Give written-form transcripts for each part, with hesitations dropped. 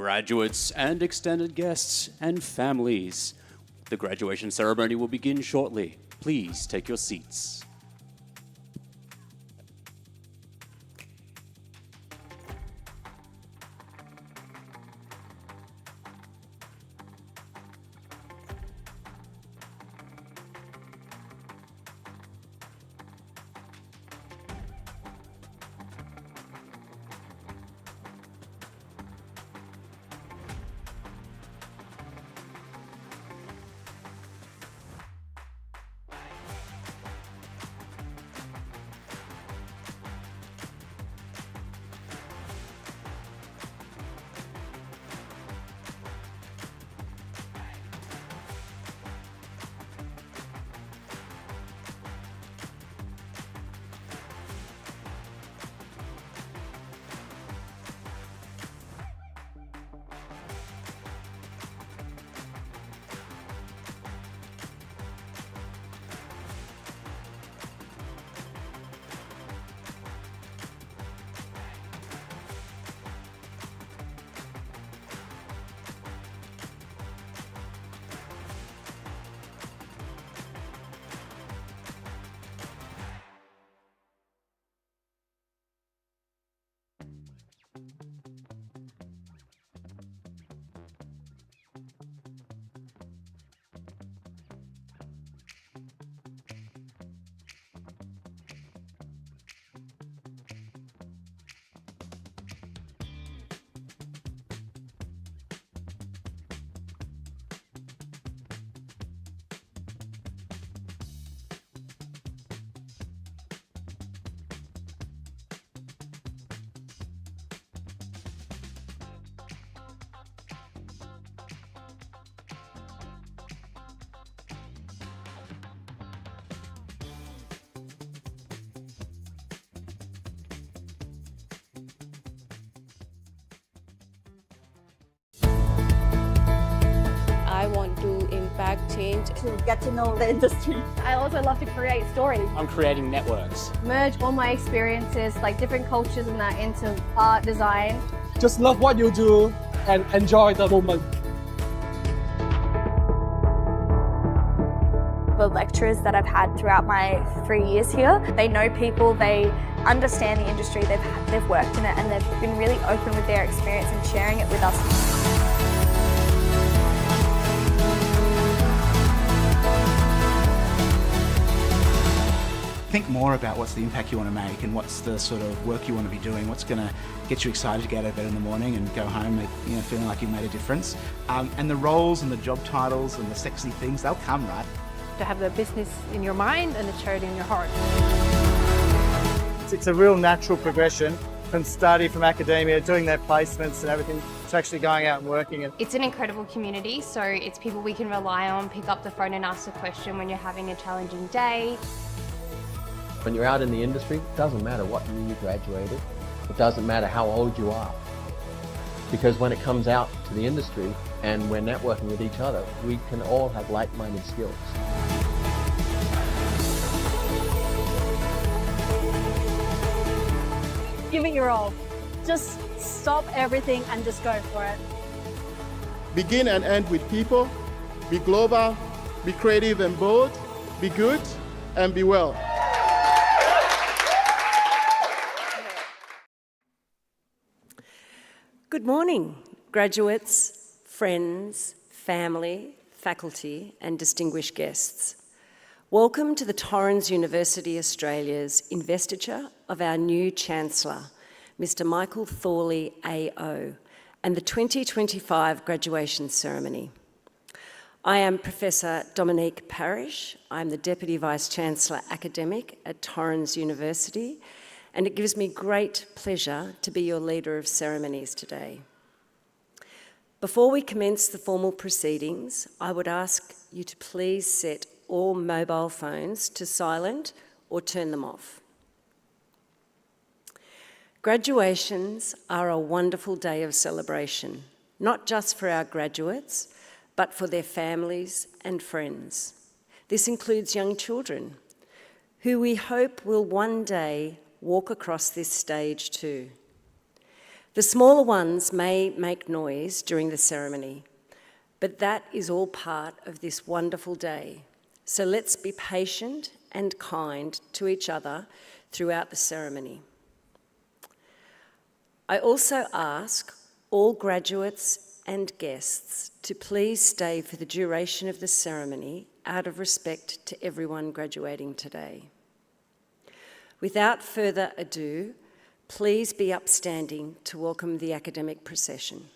Graduates and extended guests and families, the graduation ceremony will begin shortly. Please take your seats. I want to impact change. To get to know the industry. I also love to create stories. I'm creating networks. Merge all my experiences, like different cultures and that, into art, design. Just love what you do and enjoy the moment. The lecturers that I've had throughout my 3 years here, they know people, they understand the industry, they've worked in it, and they've been really open with their experience and sharing it with us. Think more about what's the impact you want to make and what's the sort of work you want to be doing, what's going to get you excited to get out of bed in the morning and go home feeling like you've made a difference. And the roles and the job titles and the sexy things, they'll come, right? To have the business in your mind and the charity in your heart. It's a real natural progression from study, from academia, doing their placements and everything, to actually going out and working. It's an incredible community, so it's people we can rely on, pick up the phone and ask a question when you're having a challenging day. When you're out in the industry, it doesn't matter what year you graduated, it doesn't matter how old you are. Because when it comes out to the industry and we're networking with each other, we can all have like-minded skills. Give it your all. Just stop everything and just go for it. Begin and end with people. Be global, be creative and bold, be good and be well. Good morning, graduates, friends, family, faculty, and distinguished guests. Welcome to the Torrens University Australia's investiture of our new Chancellor, Mr. Michael Thorley AO, and the 2025 graduation ceremony. I am Professor Dominique Parish. I'm the Deputy Vice-Chancellor Academic at Torrens University, and it gives me great pleasure to be your leader of ceremonies today. Before we commence the formal proceedings, I would ask you to please set all mobile phones to silent or turn them off. Graduations are a wonderful day of celebration, not just for our graduates, but for their families and friends. This includes young children, who we hope will one day walk across this stage too. The smaller ones may make noise during the ceremony, but that is all part of this wonderful day. So let's be patient and kind to each other throughout the ceremony. I also ask all graduates and guests to please stay for the duration of the ceremony out of respect to everyone graduating today. Without further ado, please be upstanding to welcome the academic procession.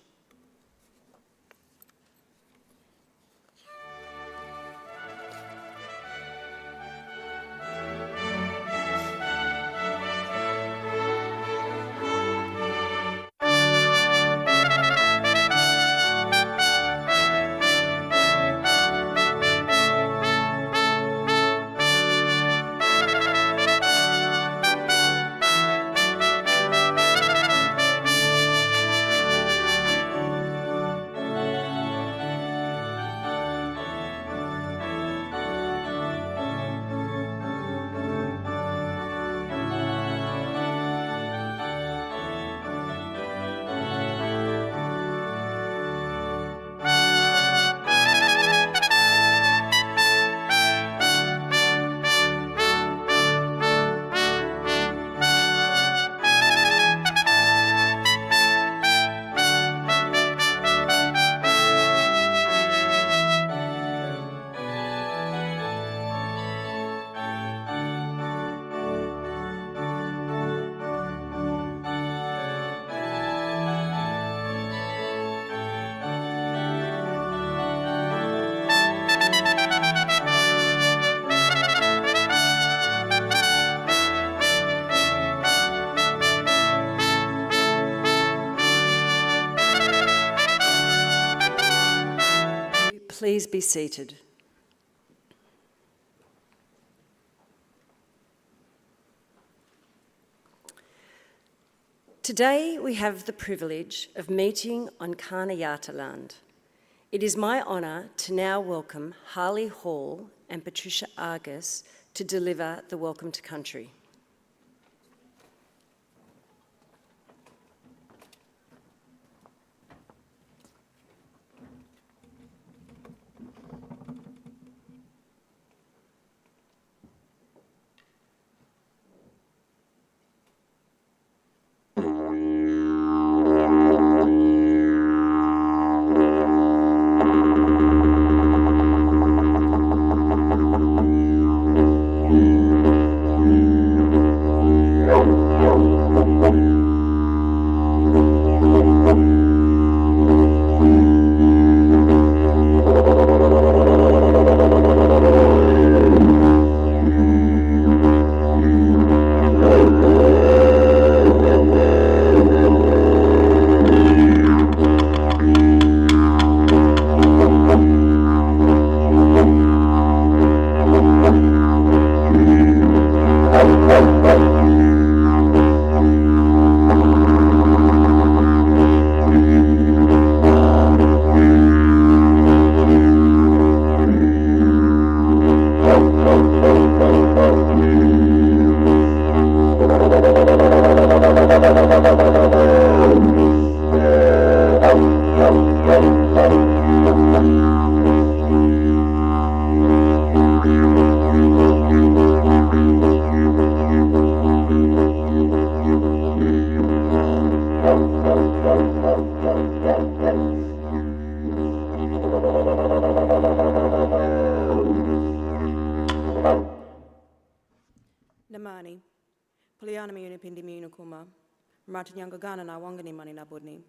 Please be seated. Today we have the privilege of meeting on Kaanayata land. It is my honour to now welcome Harley Hall and Patricia Argus to deliver the Welcome to Country. Namani, Polianami Unipindi Munukuma, Martinyanga Gana na Wangani Mani Nabudni,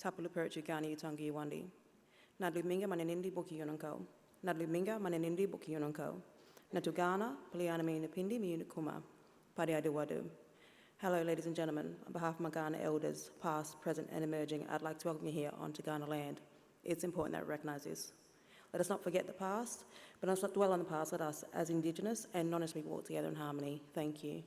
Tapulu Perchu Gani Utangi Wandi, Nadluminga Mananindi Buki Yunanko, Nadluminga Mananindi Buki Yunanko, Natugana, Polianami Unipindi Munukuma, Padiadawadu. Hello, ladies and gentlemen. On behalf of my Ghana elders, past, present, and emerging, I'd like to welcome you here onto Ghana land. It's important that we recognise this. Let us not forget the past, but let's not dwell on the past. Let us, as Indigenous and non-Indigenous, walk together in harmony. Thank you.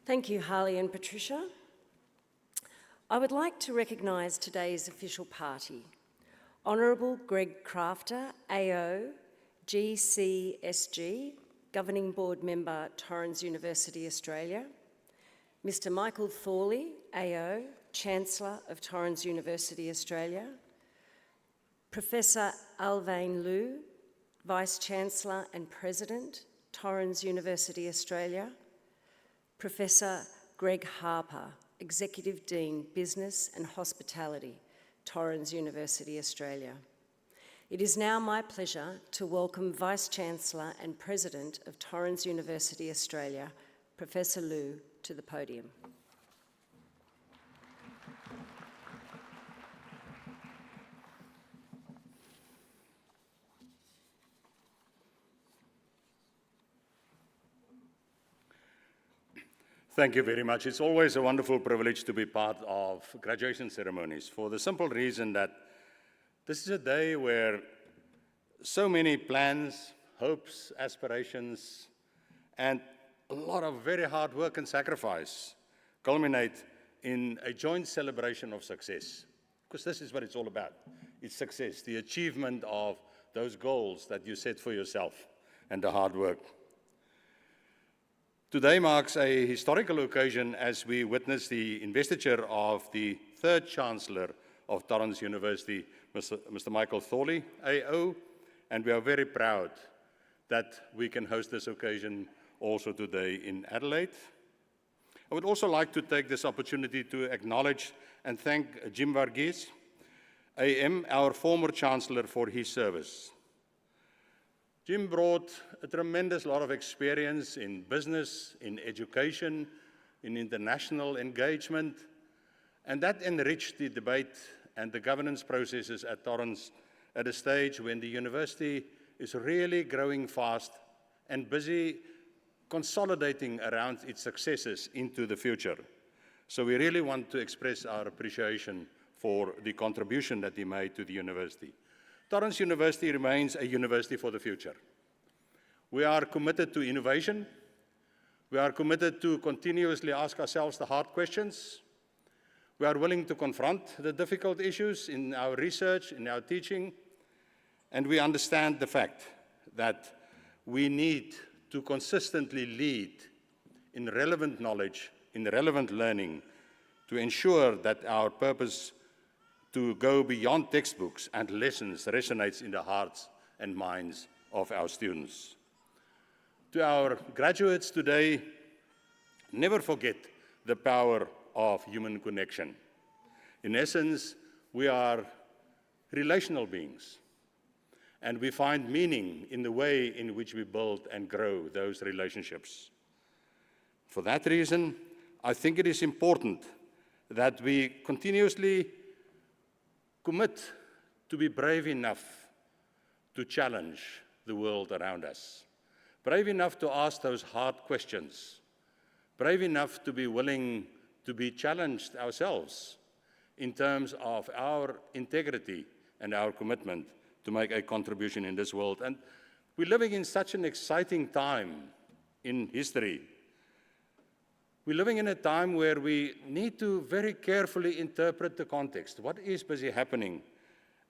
Thank you, Harley and Patricia. I would like to recognise today's official party. Honourable Greg Crafter, AO, GCSG, Governing Board Member, Torrens University, Australia. Mr Michael Thorley, AO, Chancellor of Torrens University, Australia. Professor Alvain Liu, Vice-Chancellor and President, Torrens University, Australia. Professor Greg Harper, Executive Dean, Business and Hospitality, Torrens University, Australia. It is now my pleasure to welcome Vice-Chancellor and President of Torrens University, Australia, Professor Liu, to the podium. Thank you very much. It's always a wonderful privilege to be part of graduation ceremonies for the simple reason that this is a day where so many plans, hopes, aspirations, and a lot of very hard work and sacrifice culminate in a joint celebration of success. Because this is what it's all about. It's success, the achievement of those goals that you set for yourself and the hard work. Today marks a historical occasion as we witness the investiture of the third Chancellor of Torrens University, Mr. Michael Thorley, AO, and we are very proud that we can host this occasion also today in Adelaide. I would also like to take this opportunity to acknowledge and thank Jim Varghese, AM, our former Chancellor, for his service. Jim brought a tremendous lot of experience in business, in education, in international engagement, and that enriched the debate and the governance processes at Torrens at a stage when the university is really growing fast and busy consolidating around its successes into the future. So we really want to express our appreciation for the contribution that he made to the university. Torrens University remains a university for the future. We are committed to innovation. We are committed to continuously ask ourselves the hard questions. We are willing to confront the difficult issues in our research, in our teaching, and we understand the fact that we need to consistently lead in relevant knowledge, in relevant learning, to ensure that our purpose to go beyond textbooks and lessons resonates in the hearts and minds of our students. To our graduates today, never forget the power of human connection. In essence, we are relational beings, and we find meaning in the way in which we build and grow those relationships. For that reason, I think it is important that we continuously commit to be brave enough to challenge the world around us, brave enough to ask those hard questions, brave enough to be willing to be challenged ourselves in terms of our integrity and our commitment to make a contribution in this world. And we're living in such an exciting time in history. We're living in a time where we need to very carefully interpret the context. What is busy happening?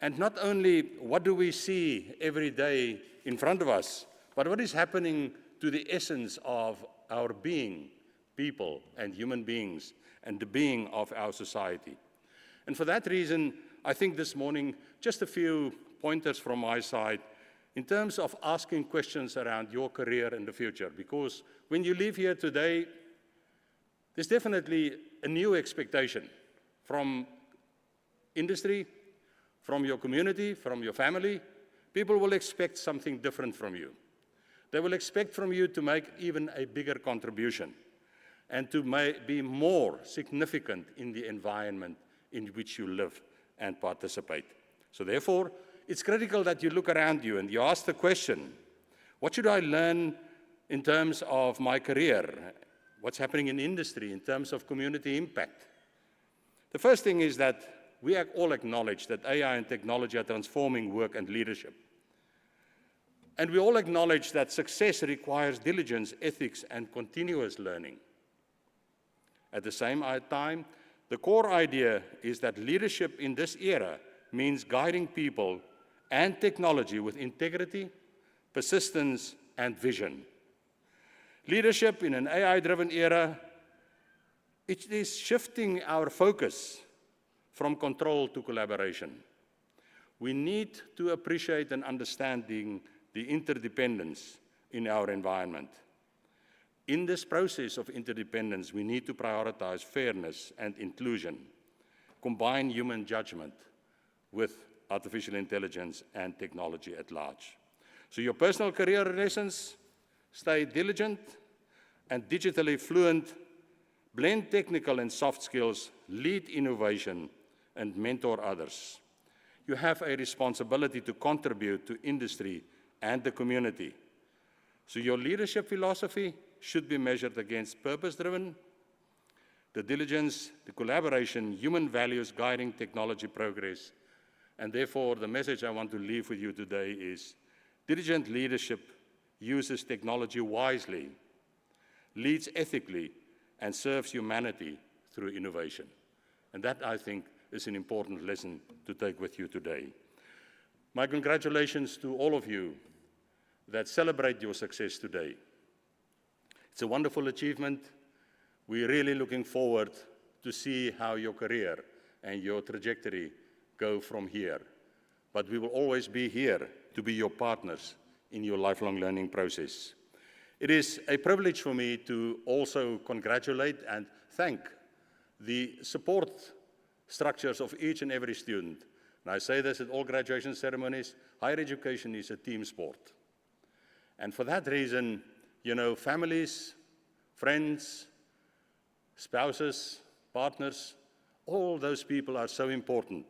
And not only what do we see every day in front of us, but what is happening to the essence of our being, people and human beings, and the being of our society. And for that reason, I think this morning, just a few pointers from my side in terms of asking questions around your career in the future, because when you leave here today, there's definitely a new expectation from industry, from your community, from your family. People will expect something different from you. They will expect from you to make even a bigger contribution and to be more significant in the environment in which you live and participate. So therefore, it's critical that you look around you and you ask the question, what should I learn in terms of my career? What's happening in industry in terms of community impact? The first thing is that we all acknowledge that AI and technology are transforming work and leadership. And we all acknowledge that success requires diligence, ethics, and continuous learning. At the same time, the core idea is that leadership in this era means guiding people and technology with integrity, persistence, and vision. Leadership in an AI-driven era, it is shifting our focus from control to collaboration. We need to appreciate and understand the interdependence in our environment. In this process of interdependence, we need to prioritize fairness and inclusion, combine human judgment with artificial intelligence and technology at large. So your personal career lessons, stay diligent and digitally fluent, blend technical and soft skills, lead innovation, and mentor others. You have a responsibility to contribute to industry and the community. So your leadership philosophy should be measured against purpose-driven, the diligence, the collaboration, human values guiding technology progress. And therefore, the message I want to leave with you today is diligent leadership uses technology wisely, leads ethically, and serves humanity through innovation. And that, I think, is an important lesson to take with you today. My congratulations to all of you that celebrate your success today. It's a wonderful achievement. We're really looking forward to see how your career and your trajectory go from here. But we will always be here to be your partners in your lifelong learning process. It is a privilege for me to also congratulate and thank the support structures of each and every student. And I say this at all graduation ceremonies, higher education is a team sport. And for that reason, you know, families, friends, spouses, partners, all those people are so important.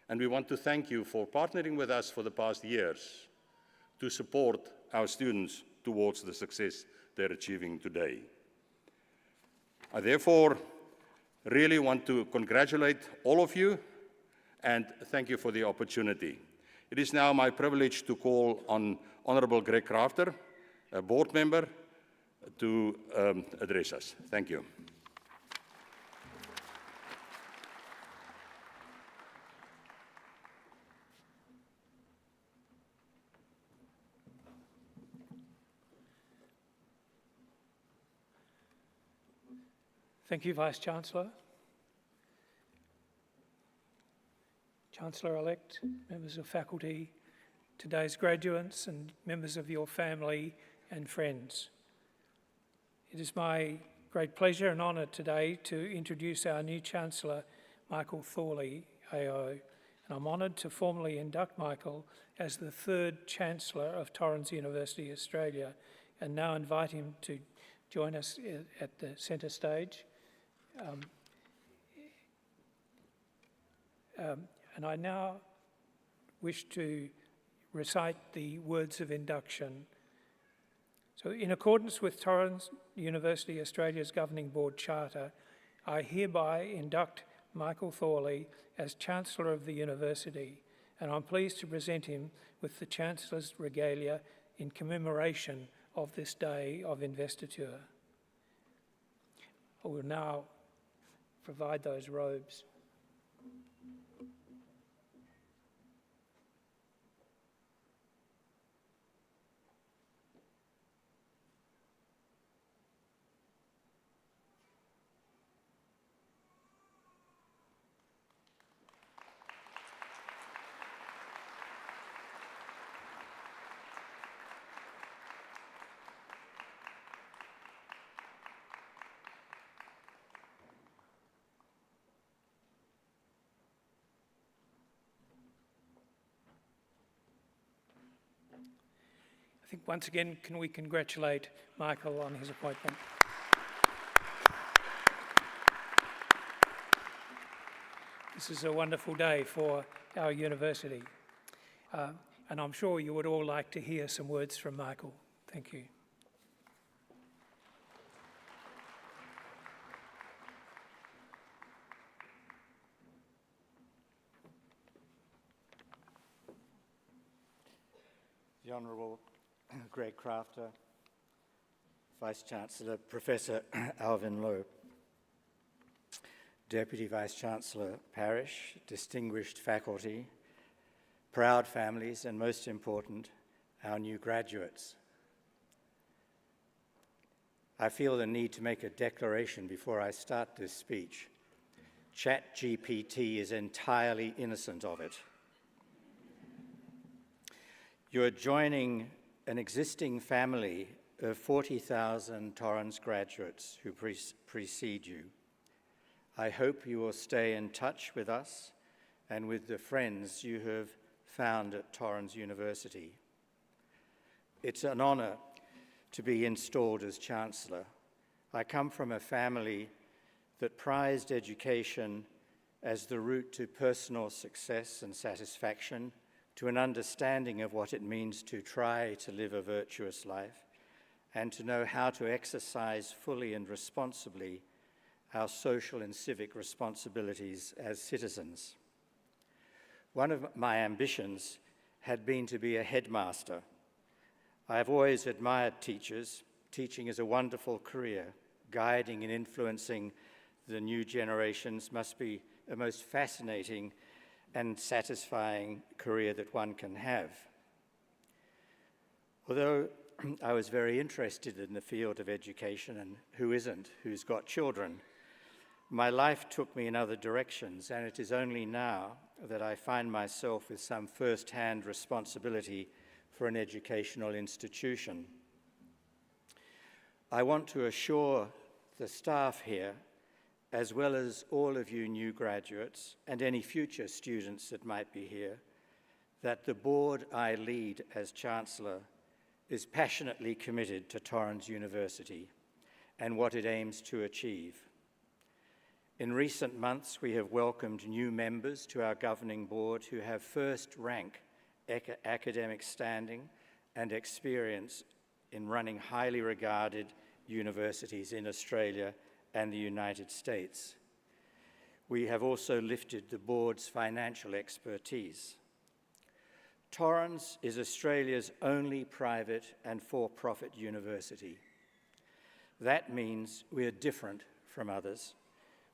And we want to thank you for partnering with us for the past years to support our students towards the success they're achieving today. I therefore really want to congratulate all of you and thank you for the opportunity. It is now my privilege to call on Honorable Greg Crafter, a board member, to address us. Thank you. Thank you, Vice-Chancellor. Chancellor-elect, members of faculty, today's graduates and members of your family and friends. It is my great pleasure and honour today to introduce our new Chancellor, Michael Thorley, AO, and I'm honoured to formally induct Michael as the third Chancellor of Torrens University, Australia, and now invite him to join us at the centre stage. And I now wish to recite the words of induction. So, in accordance with Torrens University Australia's Governing Board Charter, I hereby induct Michael Thorley as Chancellor of the University, and I'm pleased to present him with the Chancellor's regalia in commemoration of this day of investiture. I will now provide those robes. I think once again, can we congratulate Michael on his appointment? This is a wonderful day for our university, and I'm sure you would all like to hear some words from Michael. Thank you. The Honourable Greg Crafter, Vice-Chancellor Professor Alvin Lowe, Deputy Vice-Chancellor Parish, distinguished faculty, proud families, and most important, our new graduates. I feel the need to make a declaration before I start this speech. ChatGPT is entirely innocent of it. You are joining an existing family of 40,000 Torrens graduates who precede you. I hope you will stay in touch with us and with the friends you have found at Torrens University. It's an honour to be installed as Chancellor. I come from a family that prized education as the route to personal success and satisfaction, to an understanding of what it means to try to live a virtuous life, and to know how to exercise fully and responsibly our social and civic responsibilities as citizens. One of my ambitions had been to be a headmaster. I have always admired teachers. Teaching is a wonderful career. Guiding and influencing the new generations must be a most fascinating and satisfying career that one can have. Although I was very interested in the field of education, and who isn't, who's got children, my life took me in other directions, and it is only now that I find myself with some first-hand responsibility for an educational institution. I want to assure the staff here, as well as all of you new graduates and any future students that might be here, that the board I lead as Chancellor is passionately committed to Torrens University and what it aims to achieve. In recent months, we have welcomed new members to our governing board who have first-rank academic standing and experience in running highly regarded universities in Australia and the United States. We have also lifted the board's financial expertise. Torrens is Australia's only private and for-profit university. That means we are different from others.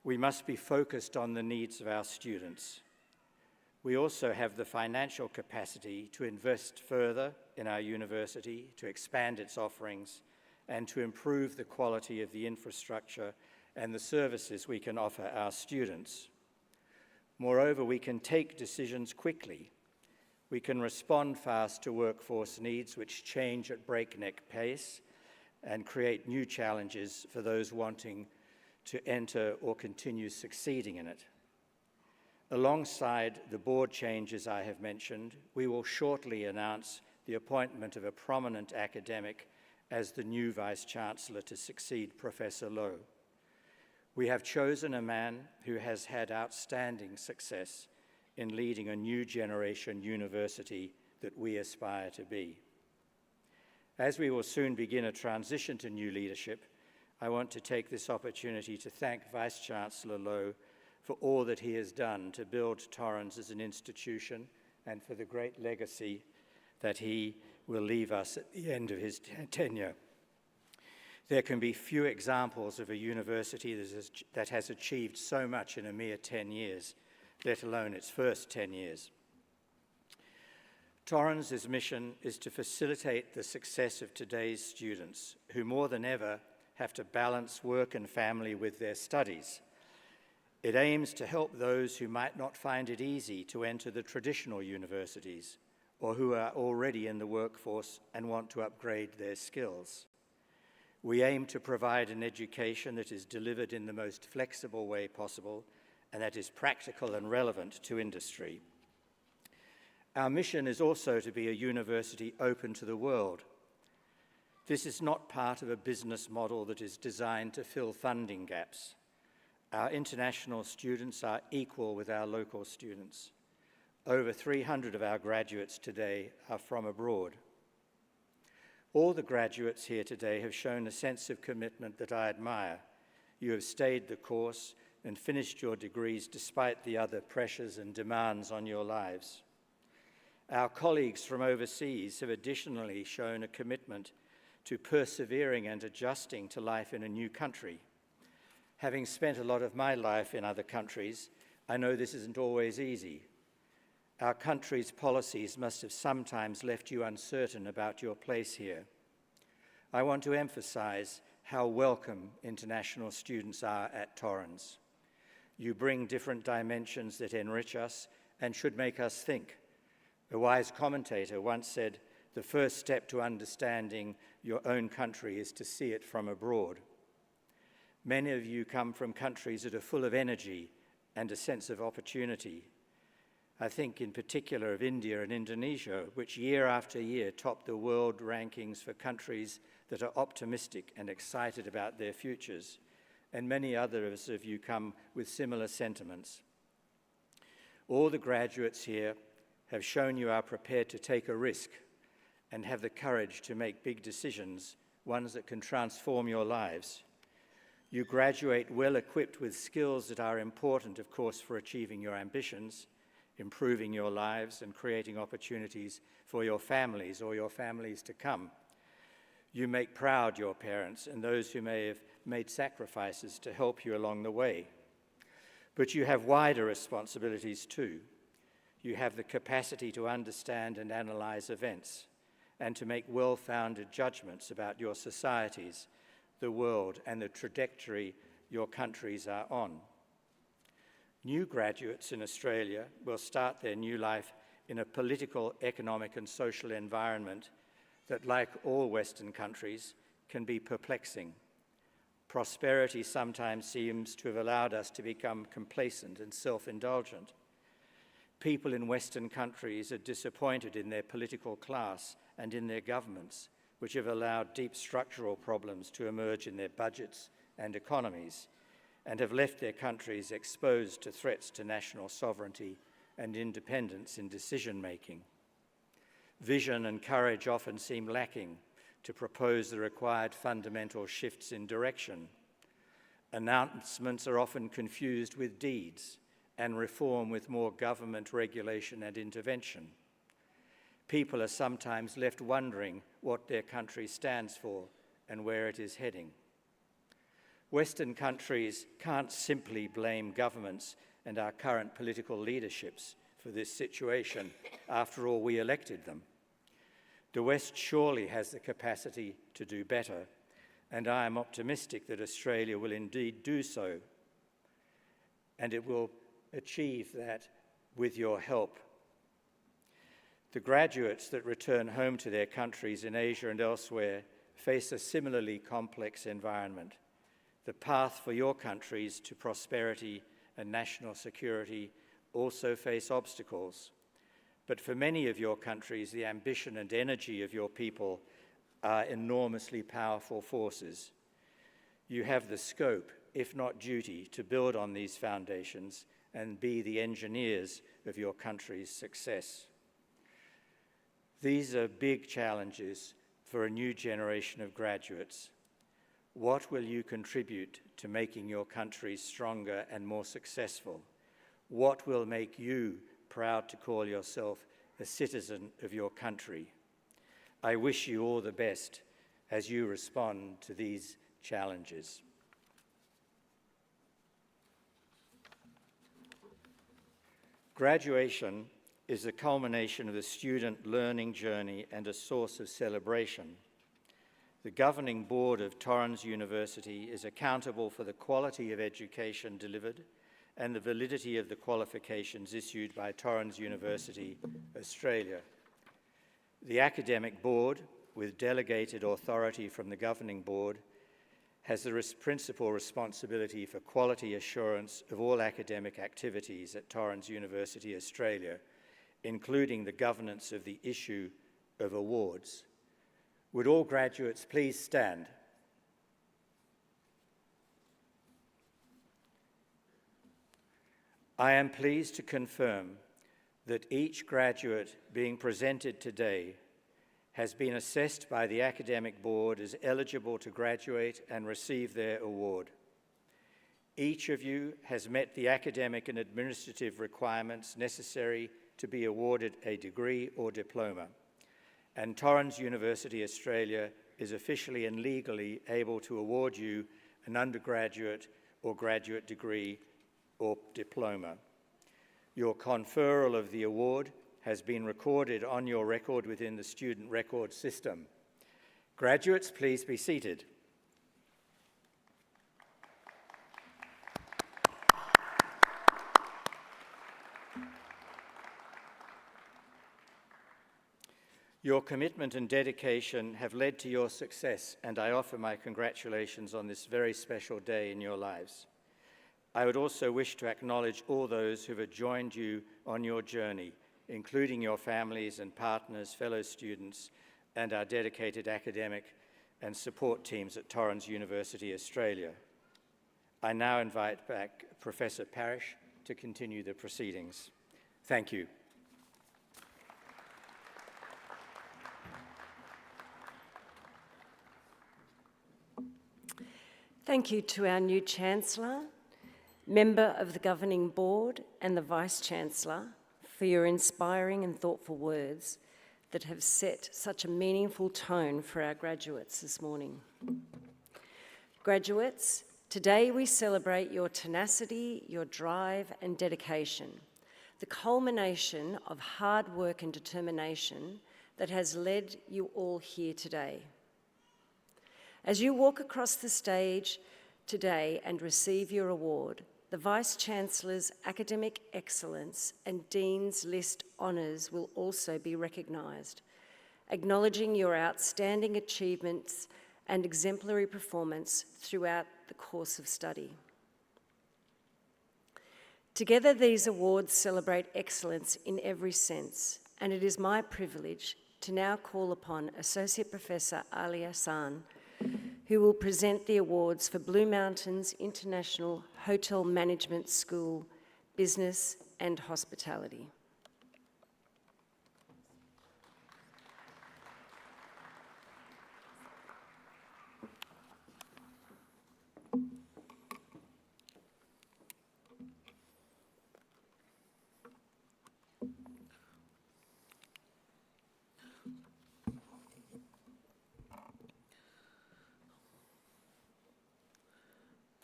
We must be focused on the needs of our students. We also have the financial capacity to invest further in our university, to expand its offerings, and to improve the quality of the infrastructure and the services we can offer our students. Moreover, we can take decisions quickly. We can respond fast to workforce needs which change at breakneck pace and create new challenges for those wanting to enter or continue succeeding in it. Alongside the board changes I have mentioned, we will shortly announce the appointment of a prominent academic as the new Vice-Chancellor to succeed Professor Lowe. We have chosen a man who has had outstanding success in leading a new generation university that we aspire to be. As we will soon begin a transition to new leadership, I want to take this opportunity to thank Vice-Chancellor Lowe for all that he has done to build Torrens as an institution and for the great legacy that he will leave us at the end of his tenure. There can be few examples of a university that has achieved so much in a mere 10 years, let alone its first 10 years. Torrens' mission is to facilitate the success of today's students, who more than ever have to balance work and family with their studies. It aims to help those who might not find it easy to enter the traditional universities or who are already in the workforce and want to upgrade their skills. We aim to provide an education that is delivered in the most flexible way possible and that is practical and relevant to industry. Our mission is also to be a university open to the world, This is not part of a business model that is designed to fill funding gaps. Our international students are equal with our local students. Over 300 of our graduates today are from abroad. All the graduates here today have shown a sense of commitment that I admire. You have stayed the course and finished your degrees despite the other pressures and demands on your lives. Our colleagues from overseas have additionally shown a commitment to persevering and adjusting to life in a new country. Having spent a lot of my life in other countries, I know this isn't always easy. Our country's policies must have sometimes left you uncertain about your place here. I want to emphasize how welcome international students are at Torrens. You bring different dimensions that enrich us and should make us think. A wise commentator once said, "The first step to understanding your own country is to see it from abroad." Many of you come from countries that are full of energy and a sense of opportunity. I think in particular of India and Indonesia, which year after year top the world rankings for countries that are optimistic and excited about their futures, and many others of you come with similar sentiments. All the graduates here have shown you are prepared to take a risk and have the courage to make big decisions, ones that can transform your lives. You graduate well equipped with skills that are important, of course, for achieving your ambitions, improving your lives and creating opportunities for your families or your families to come. You make proud your parents and those who may have made sacrifices to help you along the way. But you have wider responsibilities too. You have the capacity to understand and analyze events and to make well-founded judgments about your societies, the world, and the trajectory your countries are on. New graduates in Australia will start their new life in a political, economic, and social environment that, like all Western countries, can be perplexing. Prosperity sometimes seems to have allowed us to become complacent and self-indulgent. People in Western countries are disappointed in their political class and in their governments, which have allowed deep structural problems to emerge in their budgets and economies, and have left their countries exposed to threats to national sovereignty and independence in decision-making. Vision and courage often seem lacking to propose the required fundamental shifts in direction. Announcements are often confused with deeds, and reform with more government regulation and intervention. People are sometimes left wondering what their country stands for and where it is heading. Western countries can't simply blame governments and our current political leaderships for this situation. After all, we elected them. The West surely has the capacity to do better, and I am optimistic that Australia will indeed do so, and it will achieve that with your help. The graduates that return home to their countries in Asia and elsewhere face a similarly complex environment. The path for your countries to prosperity and national security also face obstacles. But for many of your countries, the ambition and energy of your people are enormously powerful forces. You have the scope, if not duty, to build on these foundations and be the engineers of your country's success. These are big challenges for a new generation of graduates. What will you contribute to making your country stronger and more successful? What will make you proud to call yourself a citizen of your country? I wish you all the best as you respond to these challenges. Graduation is the culmination of the student learning journey and a source of celebration. The governing board of Torrens University is accountable for the quality of education delivered and the validity of the qualifications issued by Torrens University, Australia. The academic board, with delegated authority from the governing board, has the principal responsibility for quality assurance of all academic activities at Torrens University, Australia, including the governance of the issue of awards. Would all graduates please stand? I am pleased to confirm that each graduate being presented today has been assessed by the Academic Board as eligible to graduate and receive their award. Each of you has met the academic and administrative requirements necessary to be awarded a degree or diploma, and Torrens University Australia is officially and legally able to award you an undergraduate or graduate degree or diploma. Your conferral of the award has been recorded on your record within the student record system. Graduates, please be seated. Your commitment and dedication have led to your success, and I offer my congratulations on this very special day in your lives. I would also wish to acknowledge all those who have joined you on your journey, including your families and partners, fellow students, and our dedicated academic and support teams at Torrens University Australia. I now invite back Professor Parrish to continue the proceedings. Thank you. Thank you to our new Chancellor, member of the Governing Board and the Vice-Chancellor for your inspiring and thoughtful words that have set such a meaningful tone for our graduates this morning. Graduates, today we celebrate your tenacity, your drive and dedication, the culmination of hard work and determination that has led you all here today. As you walk across the stage today and receive your award, the Vice-Chancellor's Academic Excellence and Dean's List Honours will also be recognised, acknowledging your outstanding achievements and exemplary performance throughout the course of study. Together, these awards celebrate excellence in every sense, and it is my privilege to now call upon Associate Professor Ali Hassan, who will present the awards for Blue Mountains International Hotel Management School, Business and Hospitality.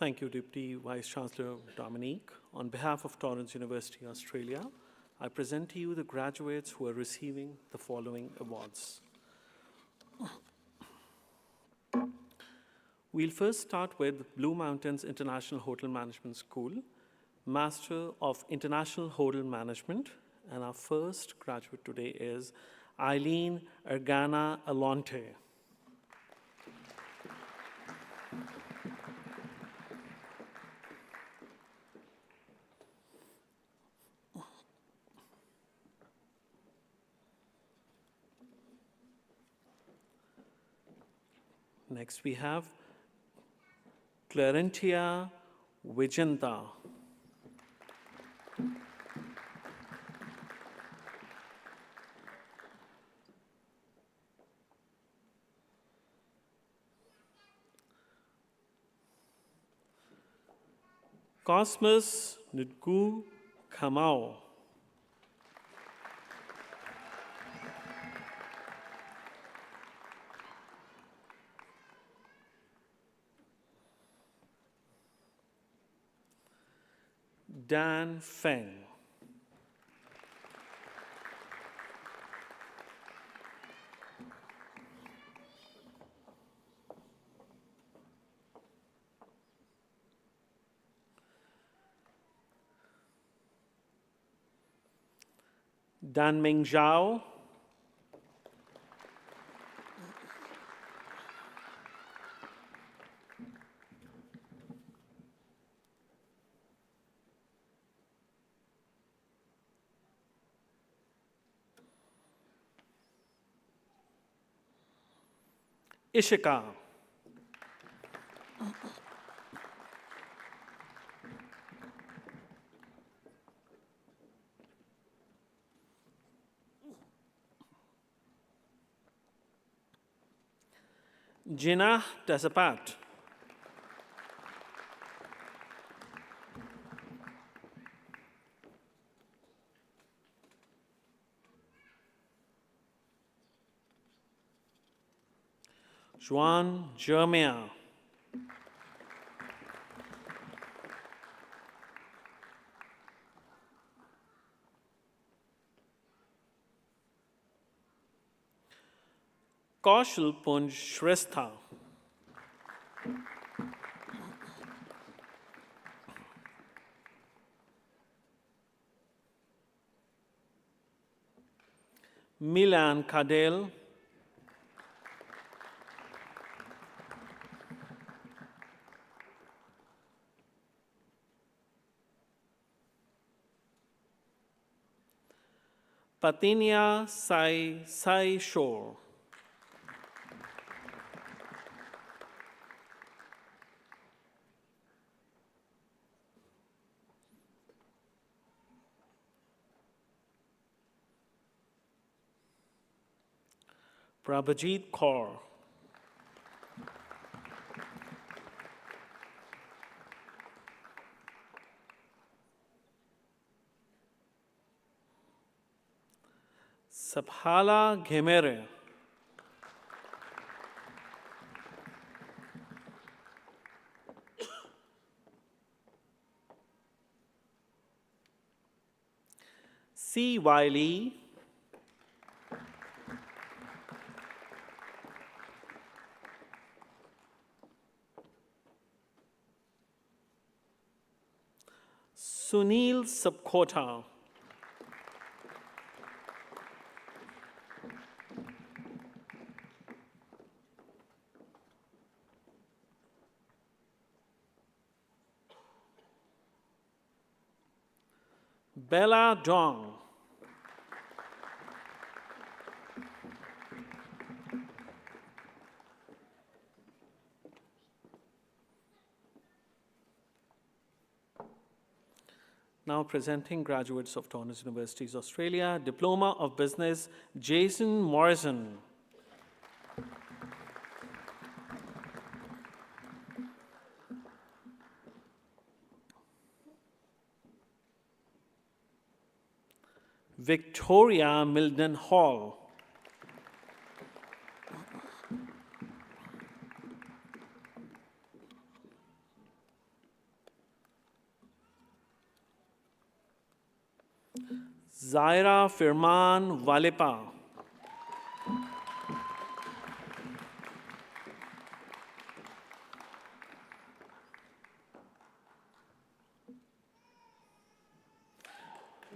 Thank you, Deputy Vice-Chancellor Dominique. On behalf of Torrens University, Australia, I present to you the graduates who are receiving the following awards. We'll first start with Blue Mountains International Hotel Management School, Master of International Hotel Management, and our first graduate today is Eileen Ergana Alonte. Next, we have Clarentia Vijanta. Cosmos Nidgu Kamau. Dan Feng. Dan Ming Zhao. Ishika. Jinnah Tasapat. Juan Jermia. Kaushal Punj Shrestha. Milan Kadel. Patinia Sai Shore. Prabhajit Kaur. Sabhala Ghemere. C. Wiley. Sunil Sabkota. Bella Dong. Now presenting graduates of Torrens University's Australia, Diploma of Business, Jason Morrison. Victoria Milden Hall. Zaira Firman Walepa.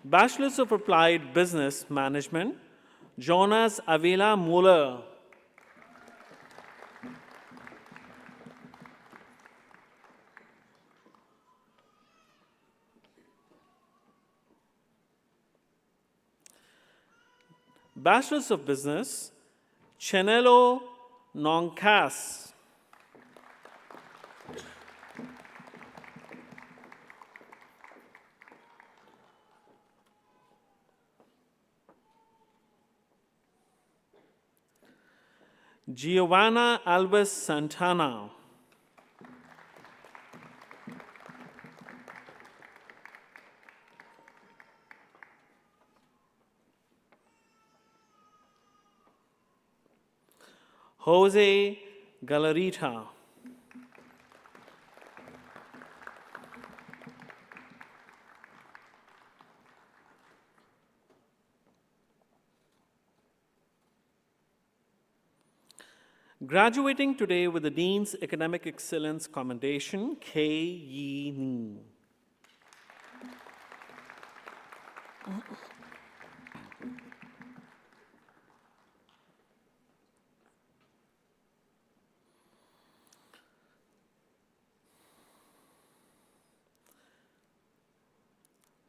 Bachelors of Applied Business Management, Jonas Avila Muller. Bachelors of Business, Chenelo Noncas. Giovanna Alves Santana. Jose Galarita. Graduating today with the Dean's Academic Excellence Commendation, K. Yi Ni.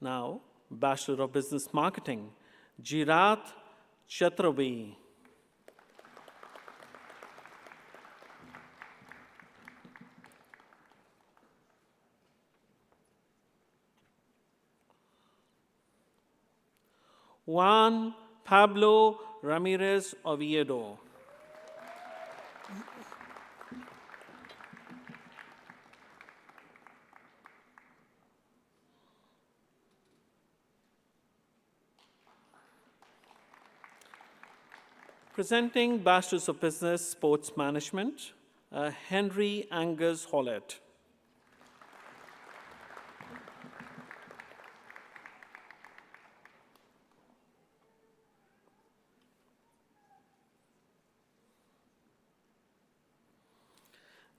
Now, Bachelor of Business Marketing, Jirat Chatravi. Juan Pablo Ramirez Oviedo. Presenting Bachelor's of Business Sports Management, Henry Angus Hollett.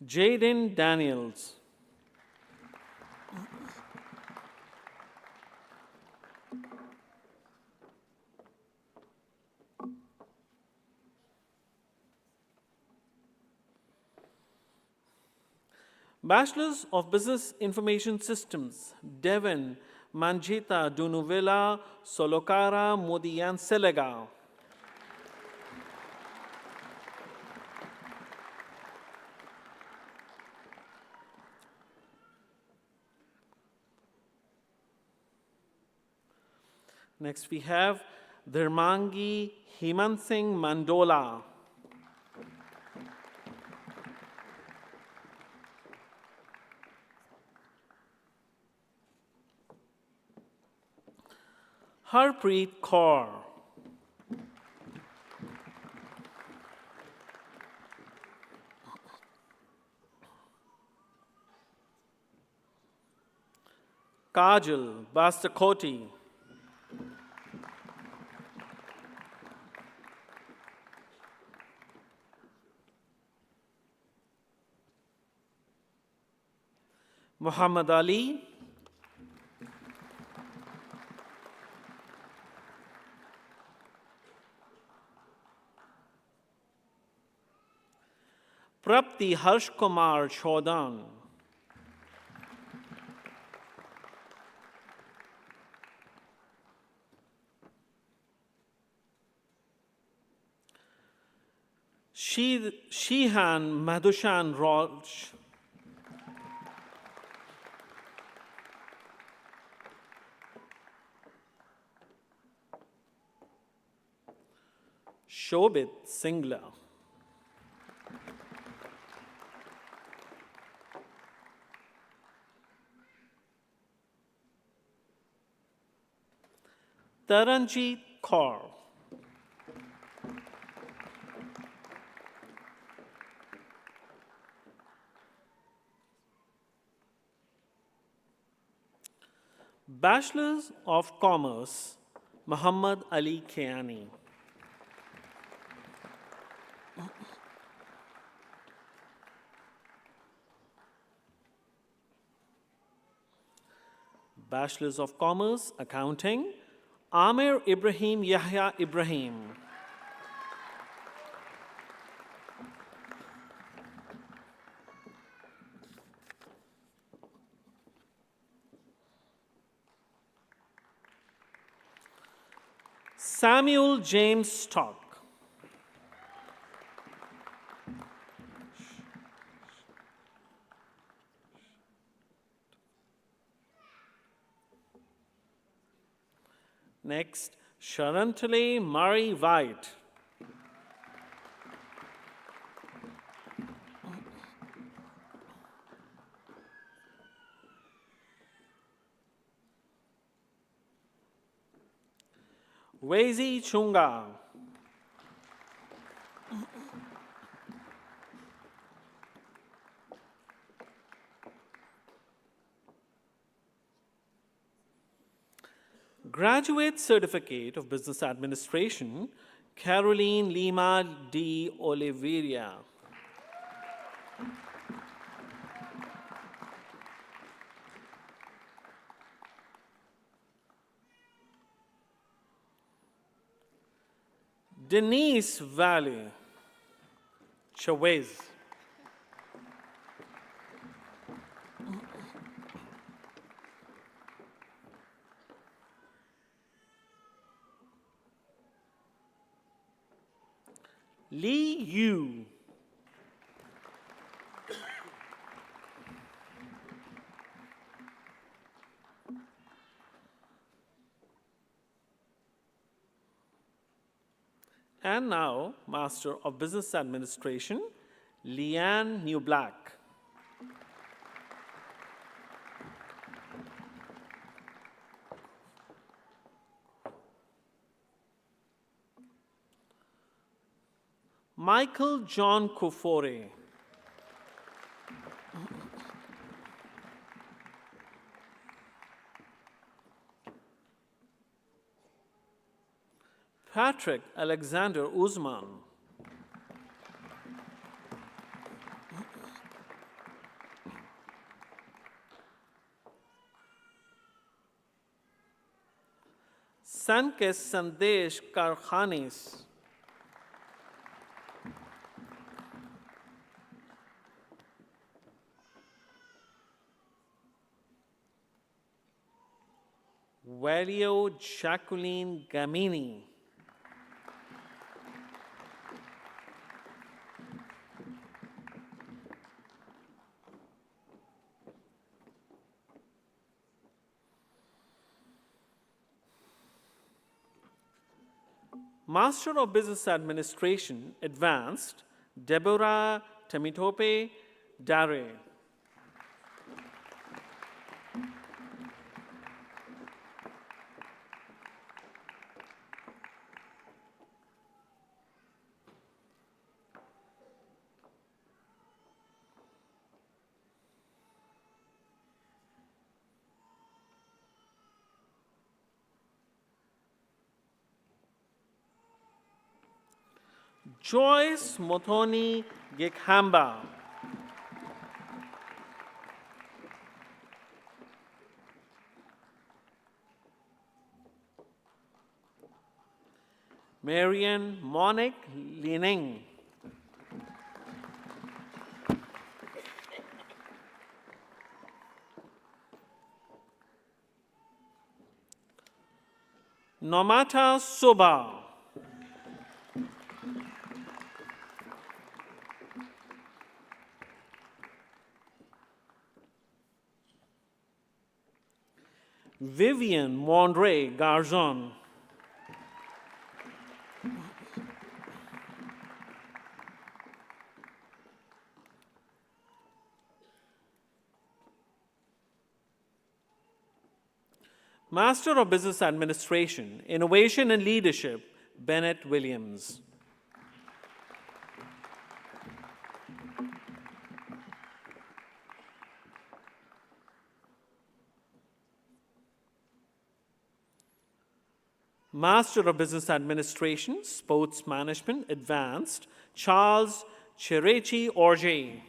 Jaden Daniels. Bachelor's of Business Information Systems, Devon Manjita Dunuvela Solokara Modian Selega. Next we have Dharmangi Hemant Singh Mandola. Harpreet Kaur. Kajal Bastakoti. Muhammad Ali. Prapti Harsh Kumar Chaudan. Shihan Madhushan Raj. Shobit Singla. Taranjeet Kaur. Bachelor's of Commerce, Muhammad Ali Kiani. Bachelor's of Commerce, Accounting, Amir Ibrahim Yahya Ibrahim. Samuel James Stock. Next, Sharantale Murray White. Wezi Chunga. Graduate Certificate of Business Administration, Caroline Lima de Oliveira. Denise Valley Chavez. Lee Yu. And now, Master of Business Administration, Leanne Newblack. Michael John Kufore. Patrick Alexander Usman. Sankes Sandesh Karkhanis. Valerio Jacqueline Gamini. Master of Business Administration, Advanced, Deborah Temitope Dare. Joyce Mothoni Gekhamba. Marian Monique Lining. Nomata Soba. Vivian Mondre Garzon. Master of Business Administration, Innovation and Leadership, Bennett Williams. Master of Business Administration, Sports Management, Advanced, Charles Cherechi Orje.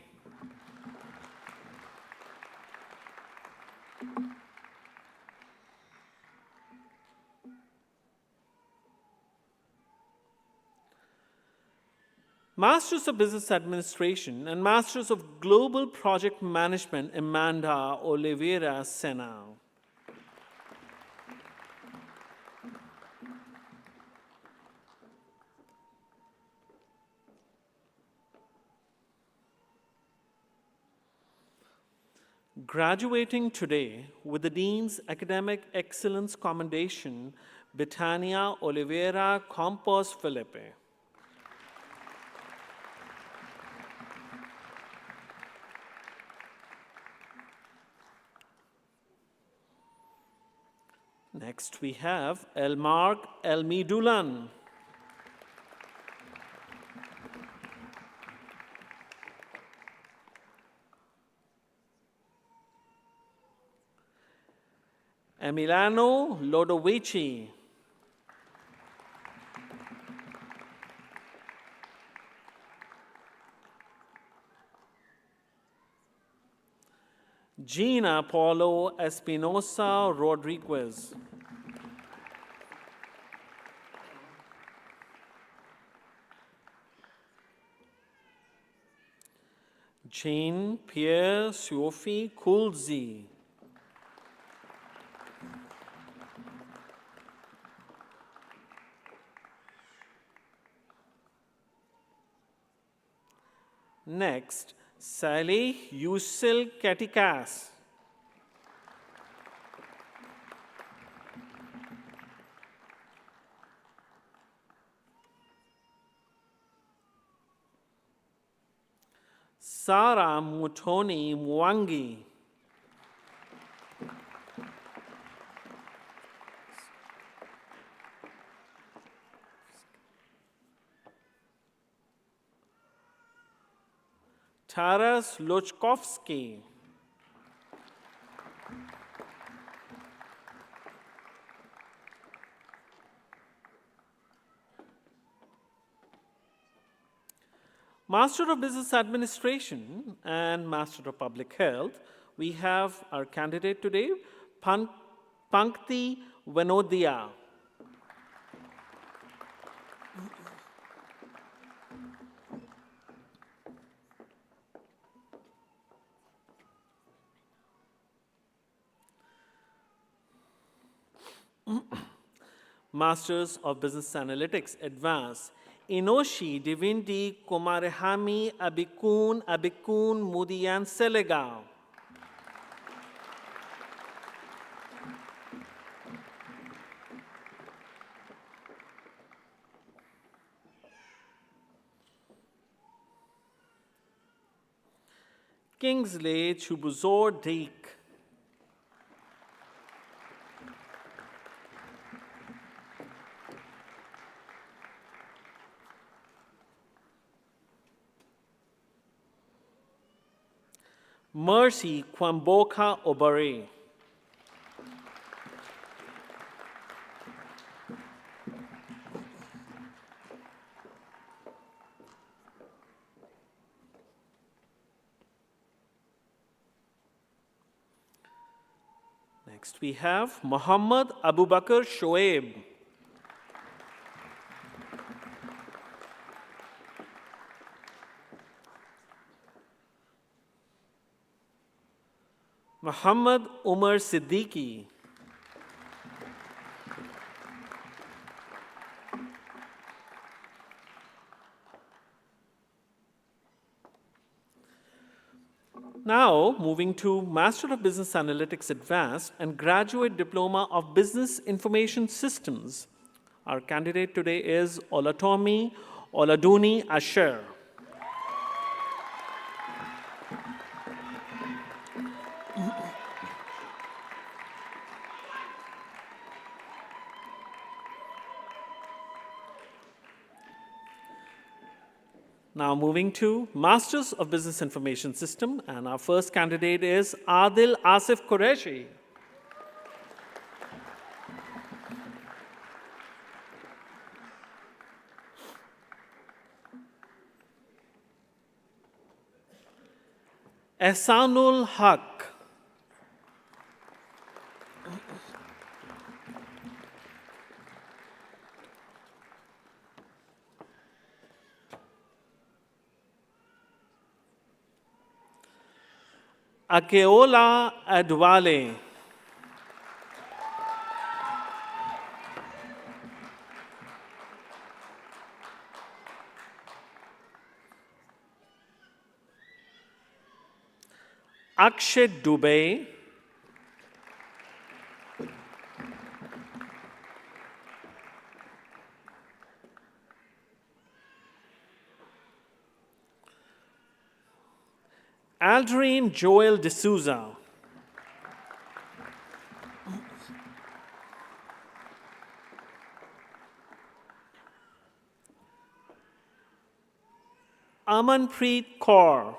Masters of Business Administration and Masters of Global Project Management, Amanda Oliveira Sena. Graduating today with the Dean's Academic Excellence Commendation, Betania Oliveira Campos Felipe. Next we have Elmark Elmidulan. Emiliano Lodovici. Gina Paulo Espinosa Rodriguez. Jean Pierre Sophie Kulzi. Next, Salih Yusil Katikas. Sara Mutoni Mwangi. Taras Lochkovsky. Master of Business Administration and Master of Public Health, we have our candidate today, Pankti Venodia. Masters of Business Analytics Advanced, Inoshi Divindi Komarehami Abikun Mudian Selegao. Kingsley Chubuzor Deek. Mercy Kwamboka Obare. Next we have Muhammad Abubakar Shoaib. Muhammad Umar Siddiqui. Now, moving to Master of Business Analytics Advanced and Graduate Diploma of Business Information Systems. Our candidate today is Olatomi Oladuni Asher. Now moving to Masters of Business Information System, and our first candidate is Adil Asif Qureshi. Ehsanul Haq. Akeola Adwale. Akshay Dubey. Aldrin Joel D'Souza. Amanpreet Kaur.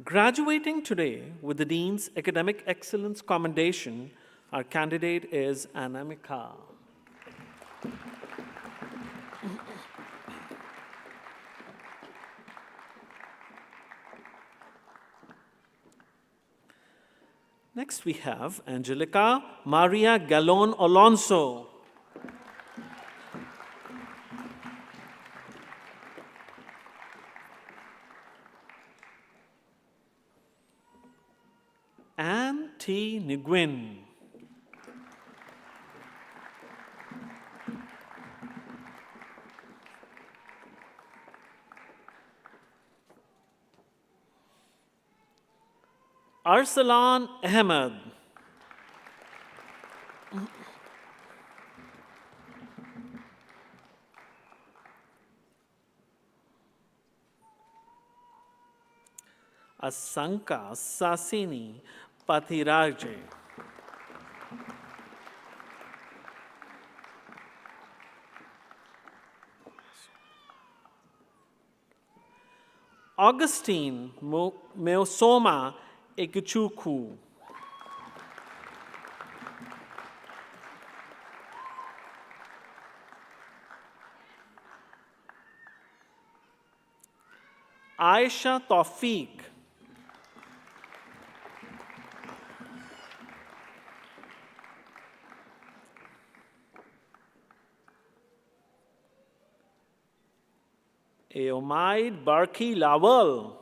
Graduating today with the Dean's Academic Excellence Commendation, our candidate is Anamika. Next we have Angelica Maria Galon Alonso. Ann T. Nguyen. Arsalan Ahmed. Asanka Sasini Pathiraje. Augustine Meosoma Ekuchuku. Aisha Tawfiq. Eomaid Barki Lawal.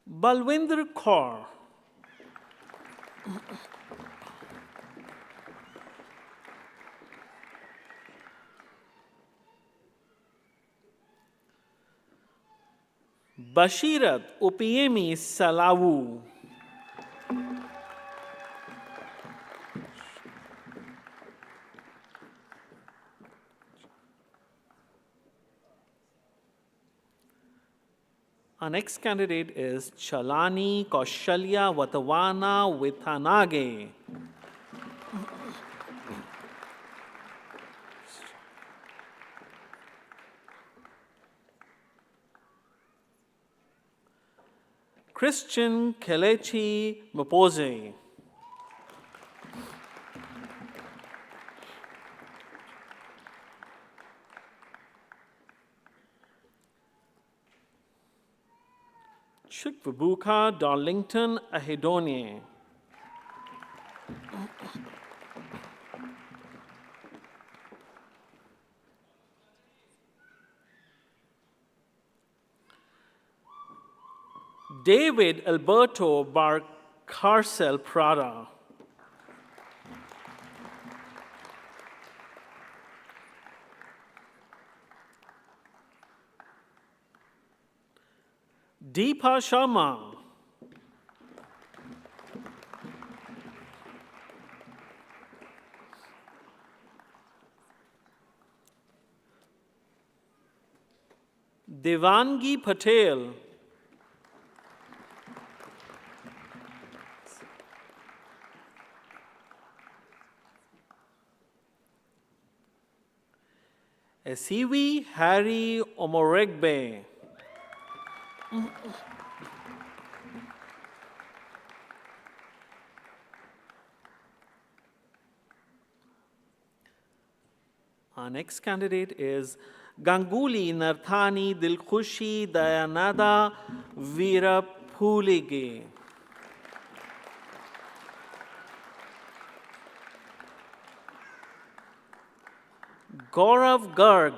Balwinder Kaur. Bashirat Upiemi Salawu. Our next candidate is Chalani Kaushalya Vatawana Vithanage. Christian Kelechi Mpoze. Chukwabuka Darlington Ahedonye. David Alberto Barcarcel Prada. Deepa Sharma. Devangi Patel. Esiwi Harry Omoregbe. Our next candidate is Ganguli Narthani Dilkhushi Dayanada Veeraphulige. Gaurav Garg.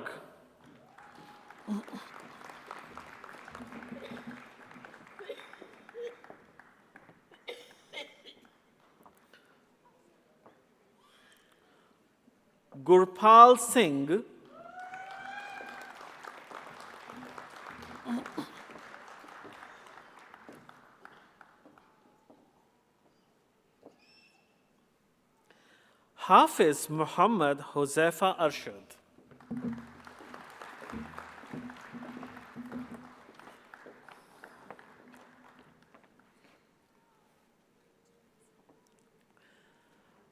Gurpal Singh. Hafiz Muhammad Huzaifa Arshad.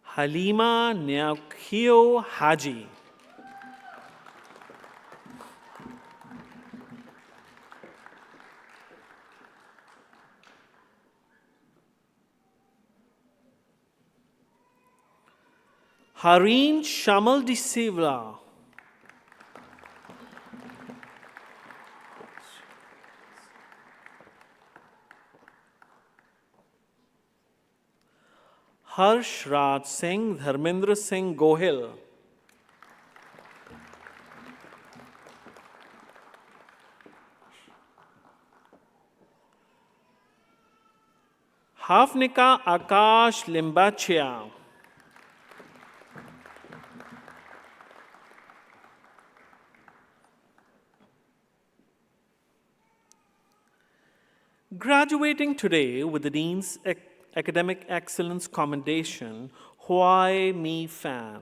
Halima Nyakio Haji. Hareen Shamal De Silva. Harsh Raj Singh Dharmendra Singh Gohil. Hafnika Akash Limbachia. Graduating today with the Dean's Academic Excellence Commendation, Hoi Mi Fan.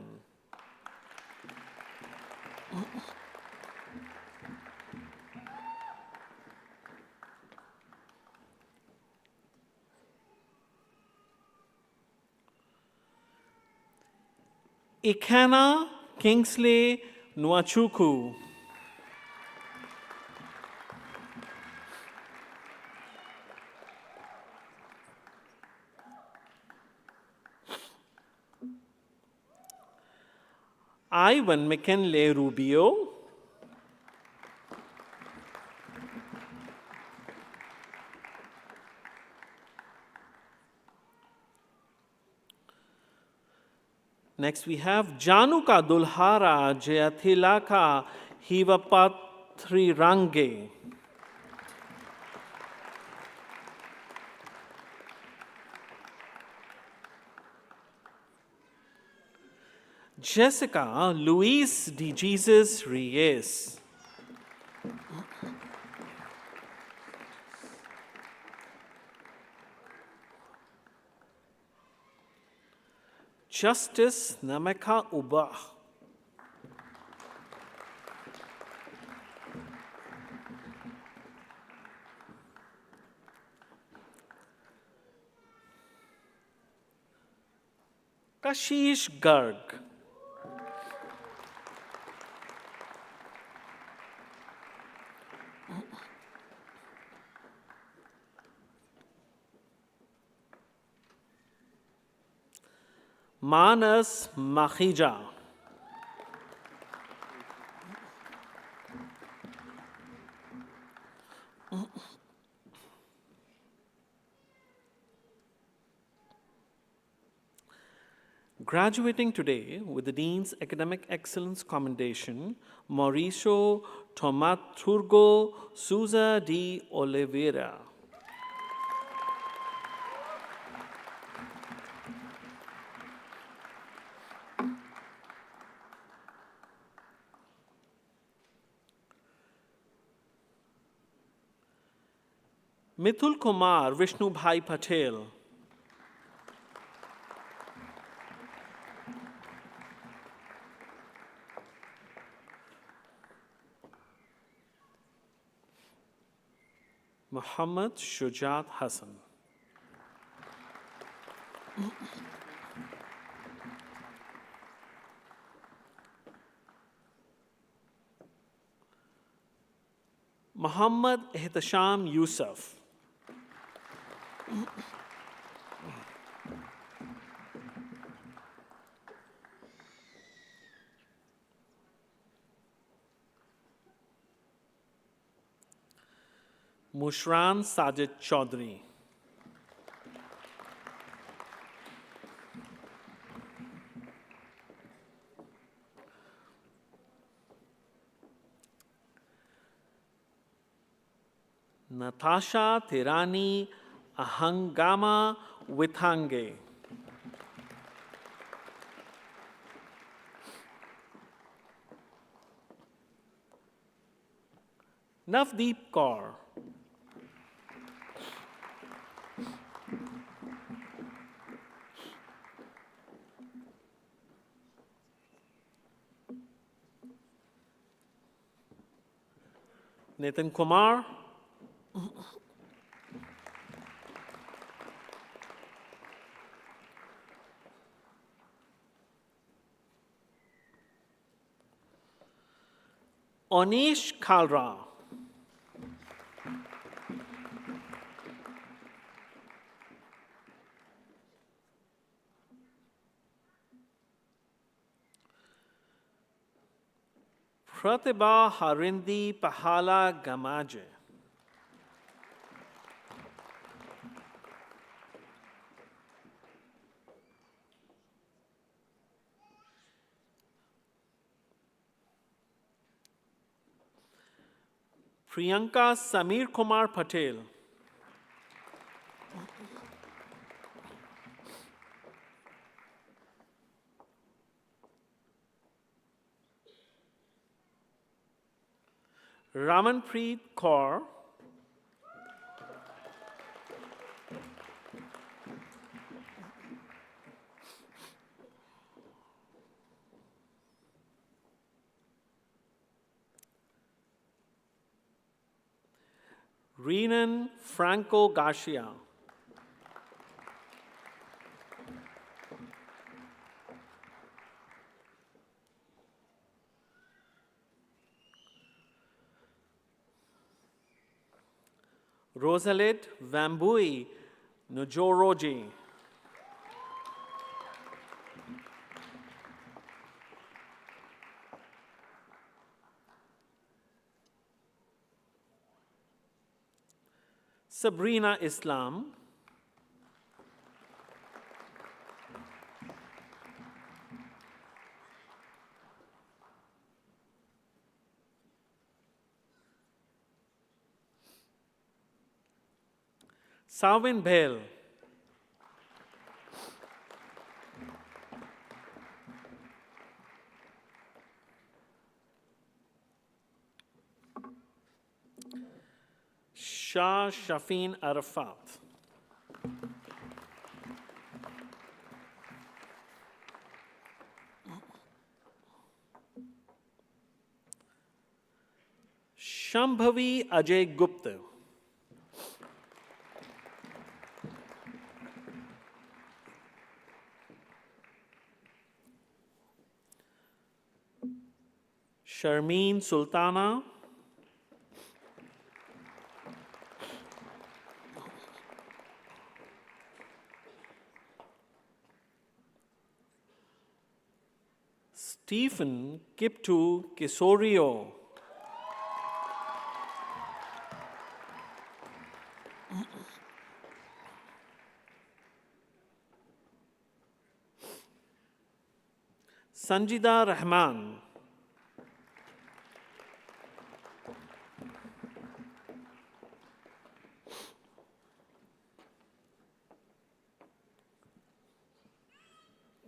Ikana Kingsley Nwachuku. Ivan McKinley Rubio. Next we have Januka Dulhara Jayathilaka Hivapatri Range. Jessica Luis de Jesus Reyes. Justice Nameka Ubah. Kashish Garg. Manas Mahija. Graduating today with the Dean's Academic Excellence Commendation, Mauricio Tomaturgo Souza de Oliveira. Mithul Kumar Vishnu Bhai Patel. Muhammad Shujat Hassan. Muhammad Ihtisham Yusuf. Mushran Sajid Chaudhry. Natasha Tirani Ahangama Withange. Navdeep Kaur. Nathan Kumar. Onish Kalra. Pratibha Harindi Pahala Gamaje. Priyanka Samir Kumar Patel. Ramanpreet Kaur. Renan Franco Garcia. Rosalid Vambui Njoroji. Sabrina Islam. Savin Bhel. Shah Shafin Arafat. Shambhavi Ajay Gupta. Sharmeen Sultana. Stephen Kiptu Kisorio. Sanjida Rahman.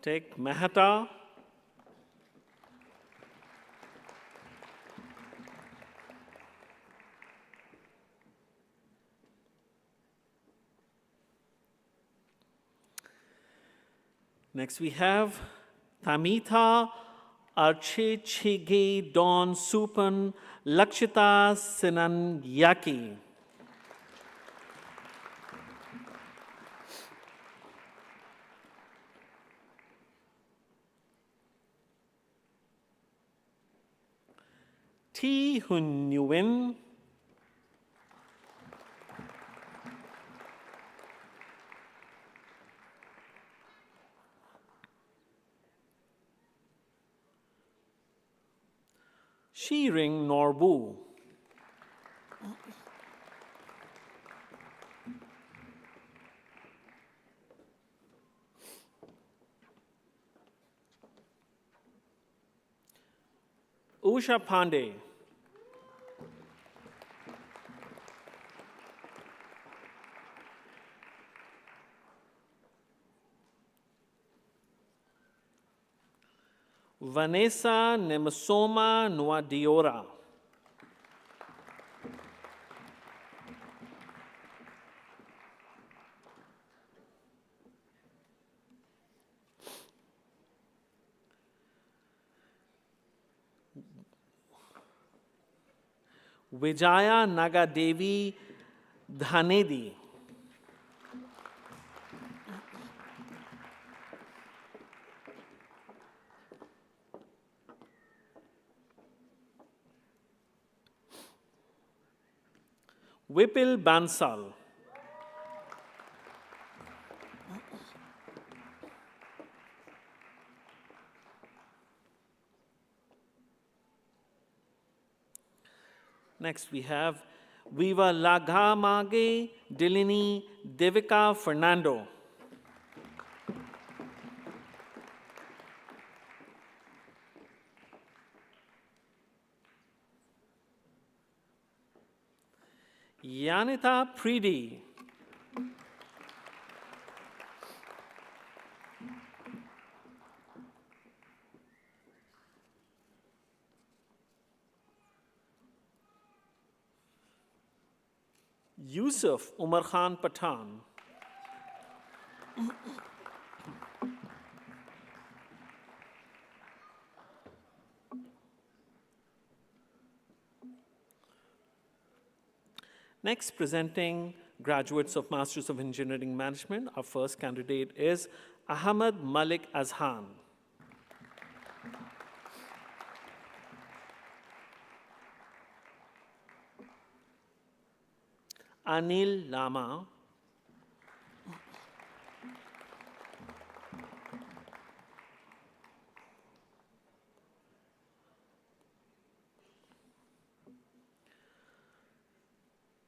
Take Mehta. Next we have Tamita Archechige Don Supan Lakshita Sinanyaki. T. Hun Nguyen. Shiring Norbu. Usha Pandey. Vanessa Nemasoma Nuadiora. Vijaya Nagadevi Dhanedi. Vipil Bansal. Next we have Viva Lagamage Dilini Devika Fernando. Yanita Preedy. Yusuf Umar Khan Pathan. Next, presenting graduates of Masters of Engineering Management, our first candidate is Ahmad Malik Azhan. Anil Lama.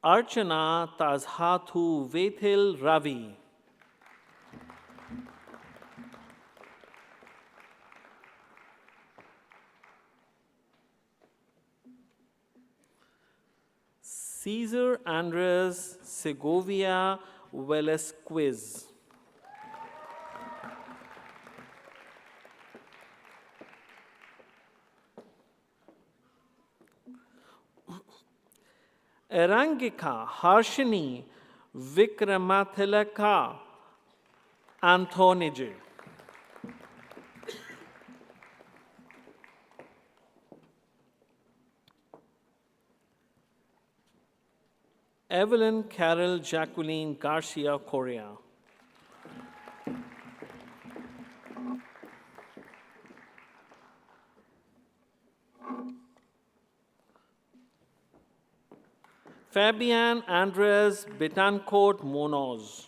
Archana Tazhathu Vethil Ravi. Cesar Andres Segovia Velasquez. Erangika Harshini Vikramathilaka Anthonije. Evelyn Carol Jacqueline Garcia Correa. Fabian Andres Betancourt Munoz.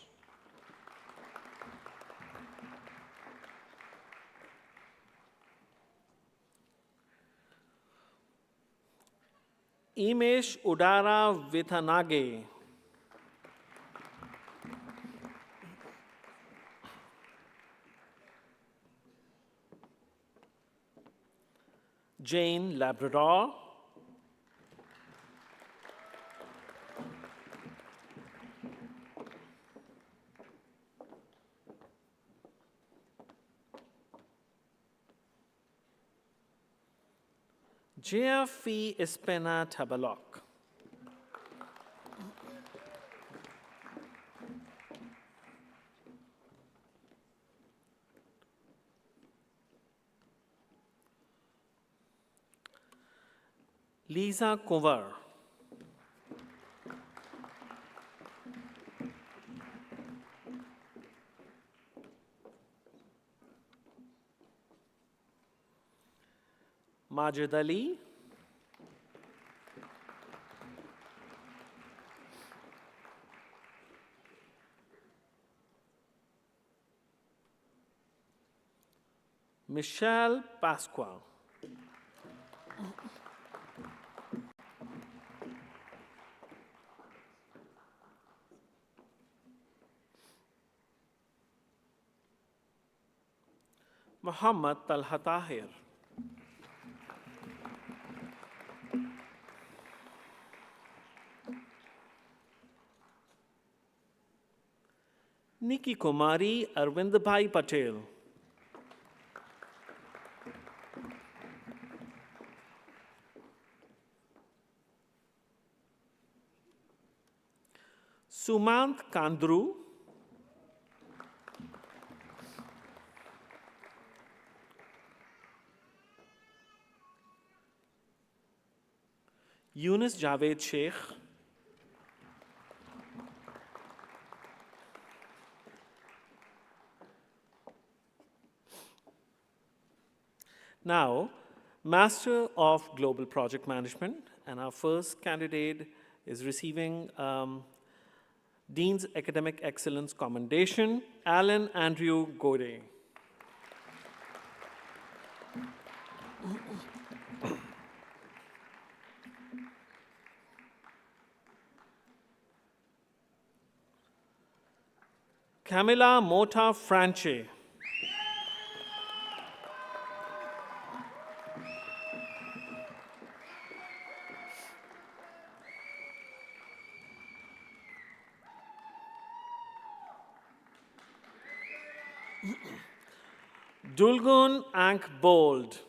Imesh Udara Vithanage. Jane Labrador. JFE Espena Tabalok. Lisa Kovar. Majid Ali. Michelle Pasqua. Muhammad Talha Tahir. Nikki Kumari Arvindbhai Patel. Sumant Kandru. Yunus Javed Sheikh. Now, Master of Global Project Management, and our first candidate is receiving Dean's Academic Excellence Commendation, Alan Andrew Gode. Camila Mota Franche. Dulgun Ank Bold.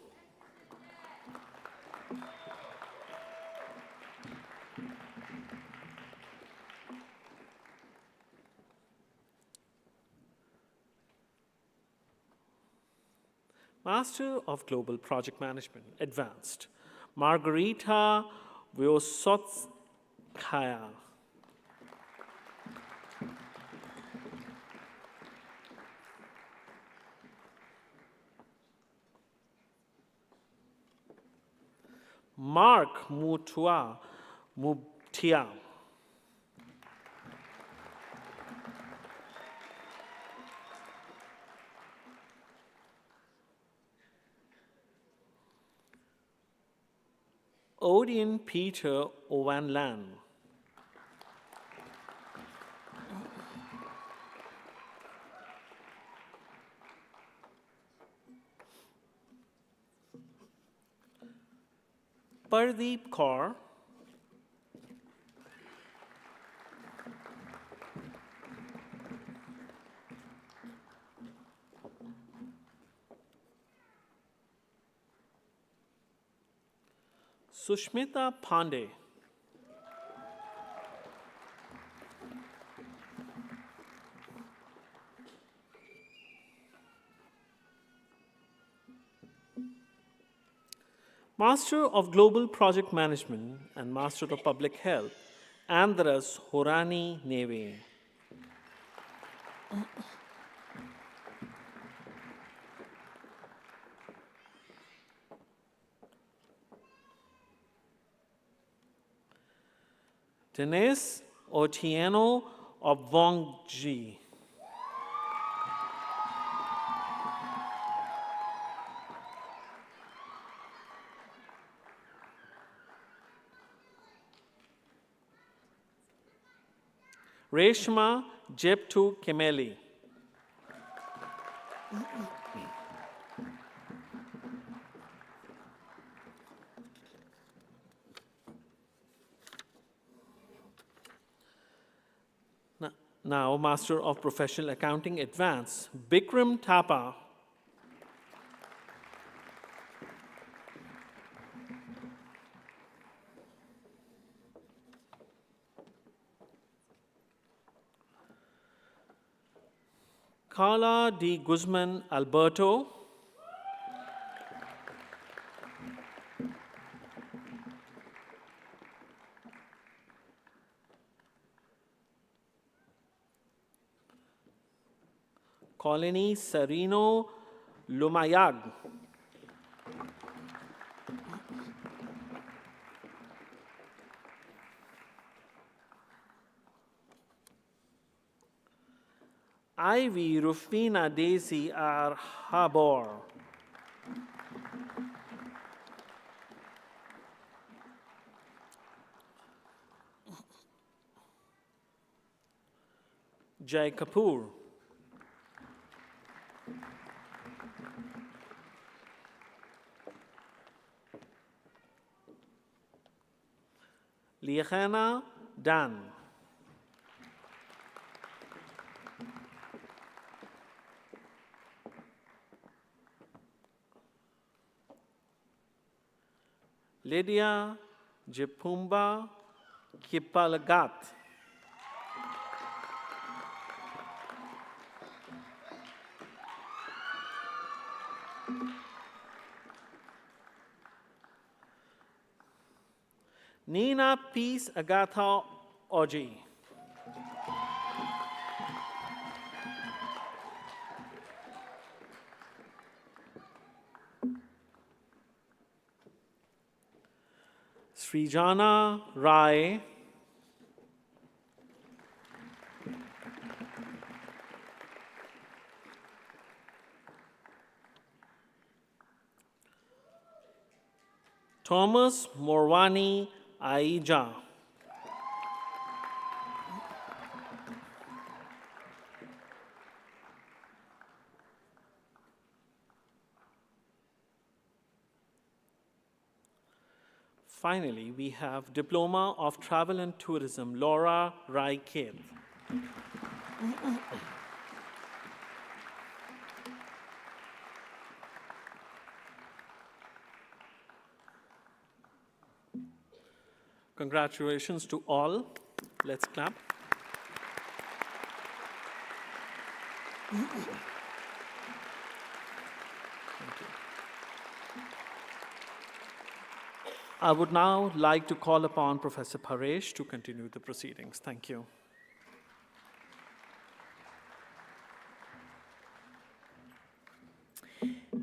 Master of Global Project Management, Advanced, Margarita Vyosotskaya. Mark Mutua Mubtia. Odin Peter Owen Lan. Pardeep Kaur. Sushmita Pandey. Master of Global Project Management and Master of Public Health, Andras Horani Neve. Denise Otieno of Wongji. Reshma Jeptu Kemeli. Now, Master of Professional Accounting Advanced, Bikram Thapa. Carla D. Guzman Alberto. Colony Serino Lumayag. Ivy Rufina Daisy R. Habor. Jai Kapoor. Liana Dan. Lydia Jepumba Kipalagat. Nina Peace Agatha Oji. Srijana Rai. Thomas Morwani Aija. Finally, we have Diploma of Travel and Tourism, Laura Rai Kid. Congratulations to all. Let's clap. I would now like to call upon Professor Paresh to continue the proceedings. Thank you.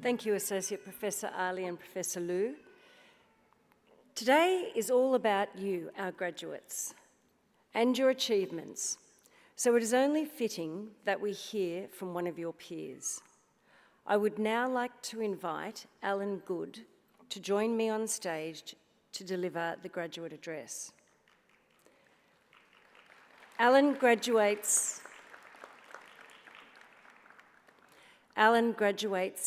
Thank you, Associate Professor Ali and Professor Liu. Today is all about you, our graduates, and your achievements, so it is only fitting that we hear from one of your peers. I would now like to invite Alan Good to join me on stage to deliver the graduate address. Alan graduates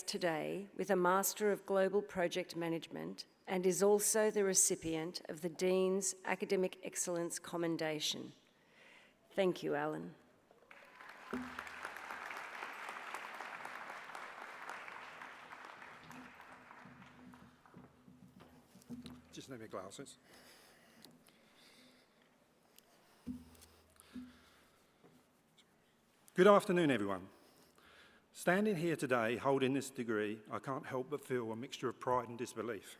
today with a Master of Global Project Management and is also the recipient of the Dean's Academic Excellence Commendation. Thank you, Alan. Just need my glasses. Good afternoon, everyone. Standing here today, holding this degree, I can't help but feel a mixture of pride and disbelief.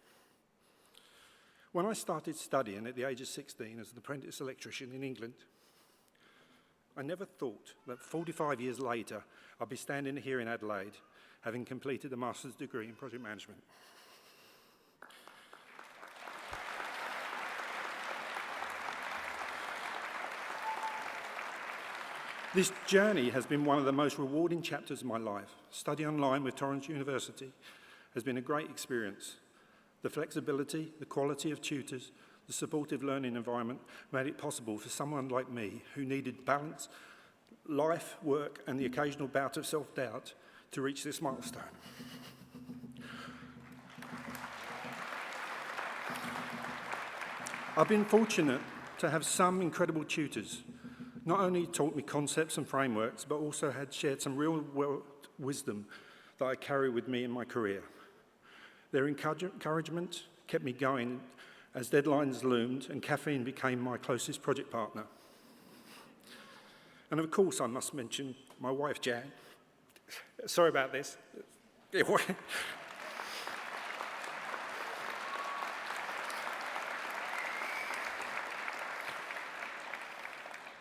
When I started studying at the age of 16 as an apprentice electrician in England, I never thought that 45 years later, I'd be standing here in Adelaide, having completed a master's degree in project management. This journey has been one of the most rewarding chapters of my life. Study online with Torrens University has been a great experience. The flexibility, the quality of tutors, the supportive learning environment made it possible for someone like me who needed balance, life, work, and the occasional bout of self-doubt to reach this milestone. I've been fortunate to have some incredible tutors. Not only taught me concepts and frameworks, but also had shared some real-world wisdom that I carry with me in my career. Their encouragement kept me going as deadlines loomed and caffeine became my closest project partner. And of course, I must mention my wife, Jan. Sorry about this.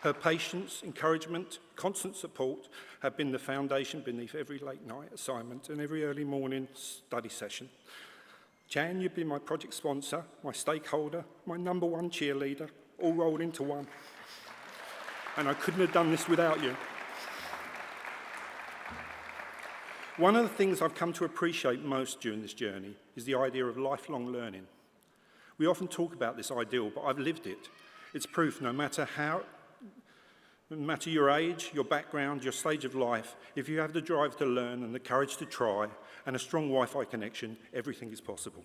Her patience, encouragement, constant support have been the foundation beneath every late night assignment and every early morning study session. Jan, you've been my project sponsor, my stakeholder, my #1 cheerleader, all rolled into one. And I couldn't have done this without you. One of the things I've come to appreciate most during this journey is the idea of lifelong learning. We often talk about this ideal, but I've lived it. It's proof no matter your age, your background, your stage of life, if you have the drive to learn and the courage to try and a strong Wi-Fi connection, everything is possible.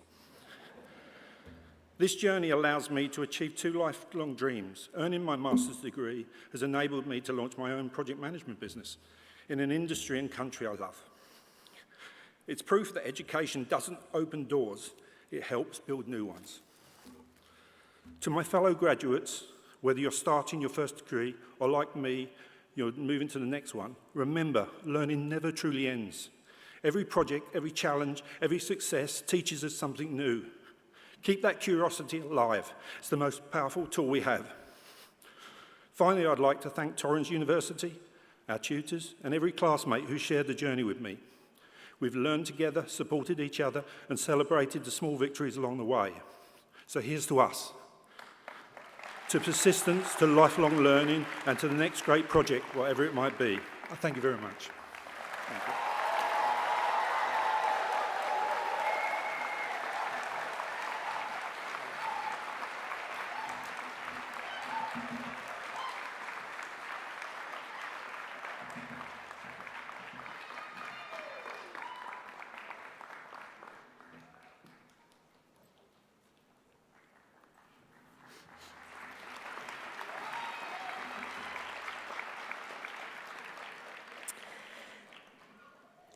This journey allows me to achieve 2 lifelong dreams. Earning my master's degree has enabled me to launch my own project management business in an industry and country I love. It's proof that education doesn't open doors, it helps build new ones. To my fellow graduates, whether you're starting your first degree or like me, you're moving to the next one, remember, learning never truly ends. Every project, every challenge, every success teaches us something new. Keep that curiosity alive. It's the most powerful tool we have. Finally, I'd like to thank Torrens University, our tutors, and every classmate who shared the journey with me. We've learned together, supported each other, and celebrated the small victories along the way. So here's to us. To persistence, to lifelong learning, and to the next great project, whatever it might be. Thank you very much. Thank you.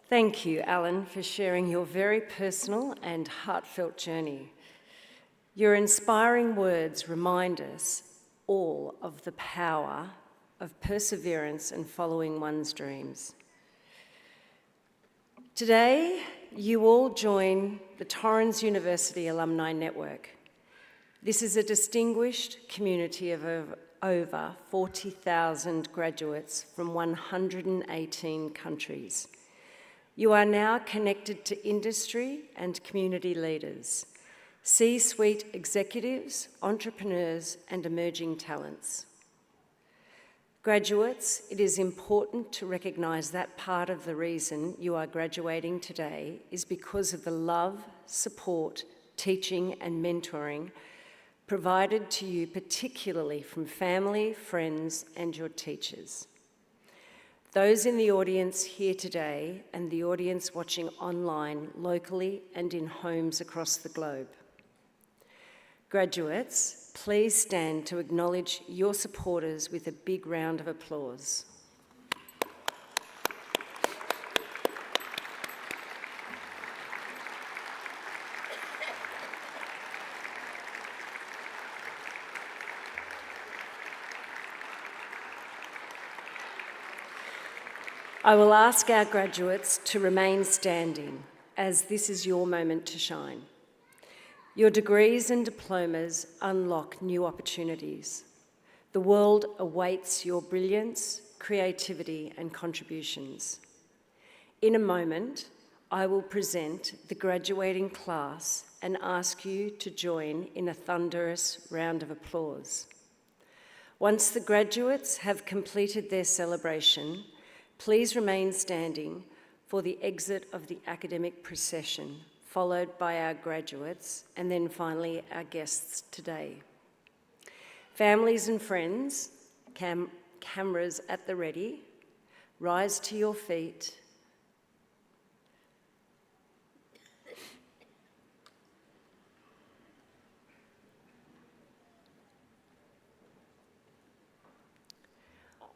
Thank you, Alan, for sharing your very personal and heartfelt journey. Your inspiring words remind us all of the power of perseverance and following one's dreams. Today, you all join the Torrens University Alumni Network. This is a distinguished community of over 40,000 graduates from 118 countries. You are now connected to industry and community leaders, C-suite executives, entrepreneurs, and emerging talents. Graduates, it is important to recognise that part of the reason you are graduating today is because of the love, support, teaching and mentoring provided to you particularly from family, friends and your teachers. Those in the audience here today and the audience watching online locally and in homes across the globe. Graduates, please stand to acknowledge your supporters with a big round of applause. I will ask our graduates to remain standing as this is your moment to shine. Your degrees and diplomas unlock new opportunities. The world awaits your brilliance, creativity and contributions. In a moment, I will present the graduating class and ask you to join in a thunderous round of applause. Once the graduates have completed their celebration, please remain standing for the exit of the academic procession, followed by our graduates and then finally our guests today. Families and friends, cameras at the ready, rise to your feet.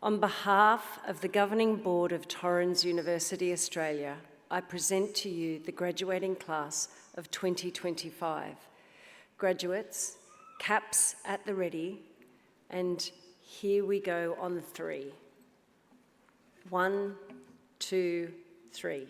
On behalf of the Governing Board of Torrens University, Australia, I present to you the graduating class of 2025. Graduates, caps at the ready, and here we go on 3. 1, 2, 3.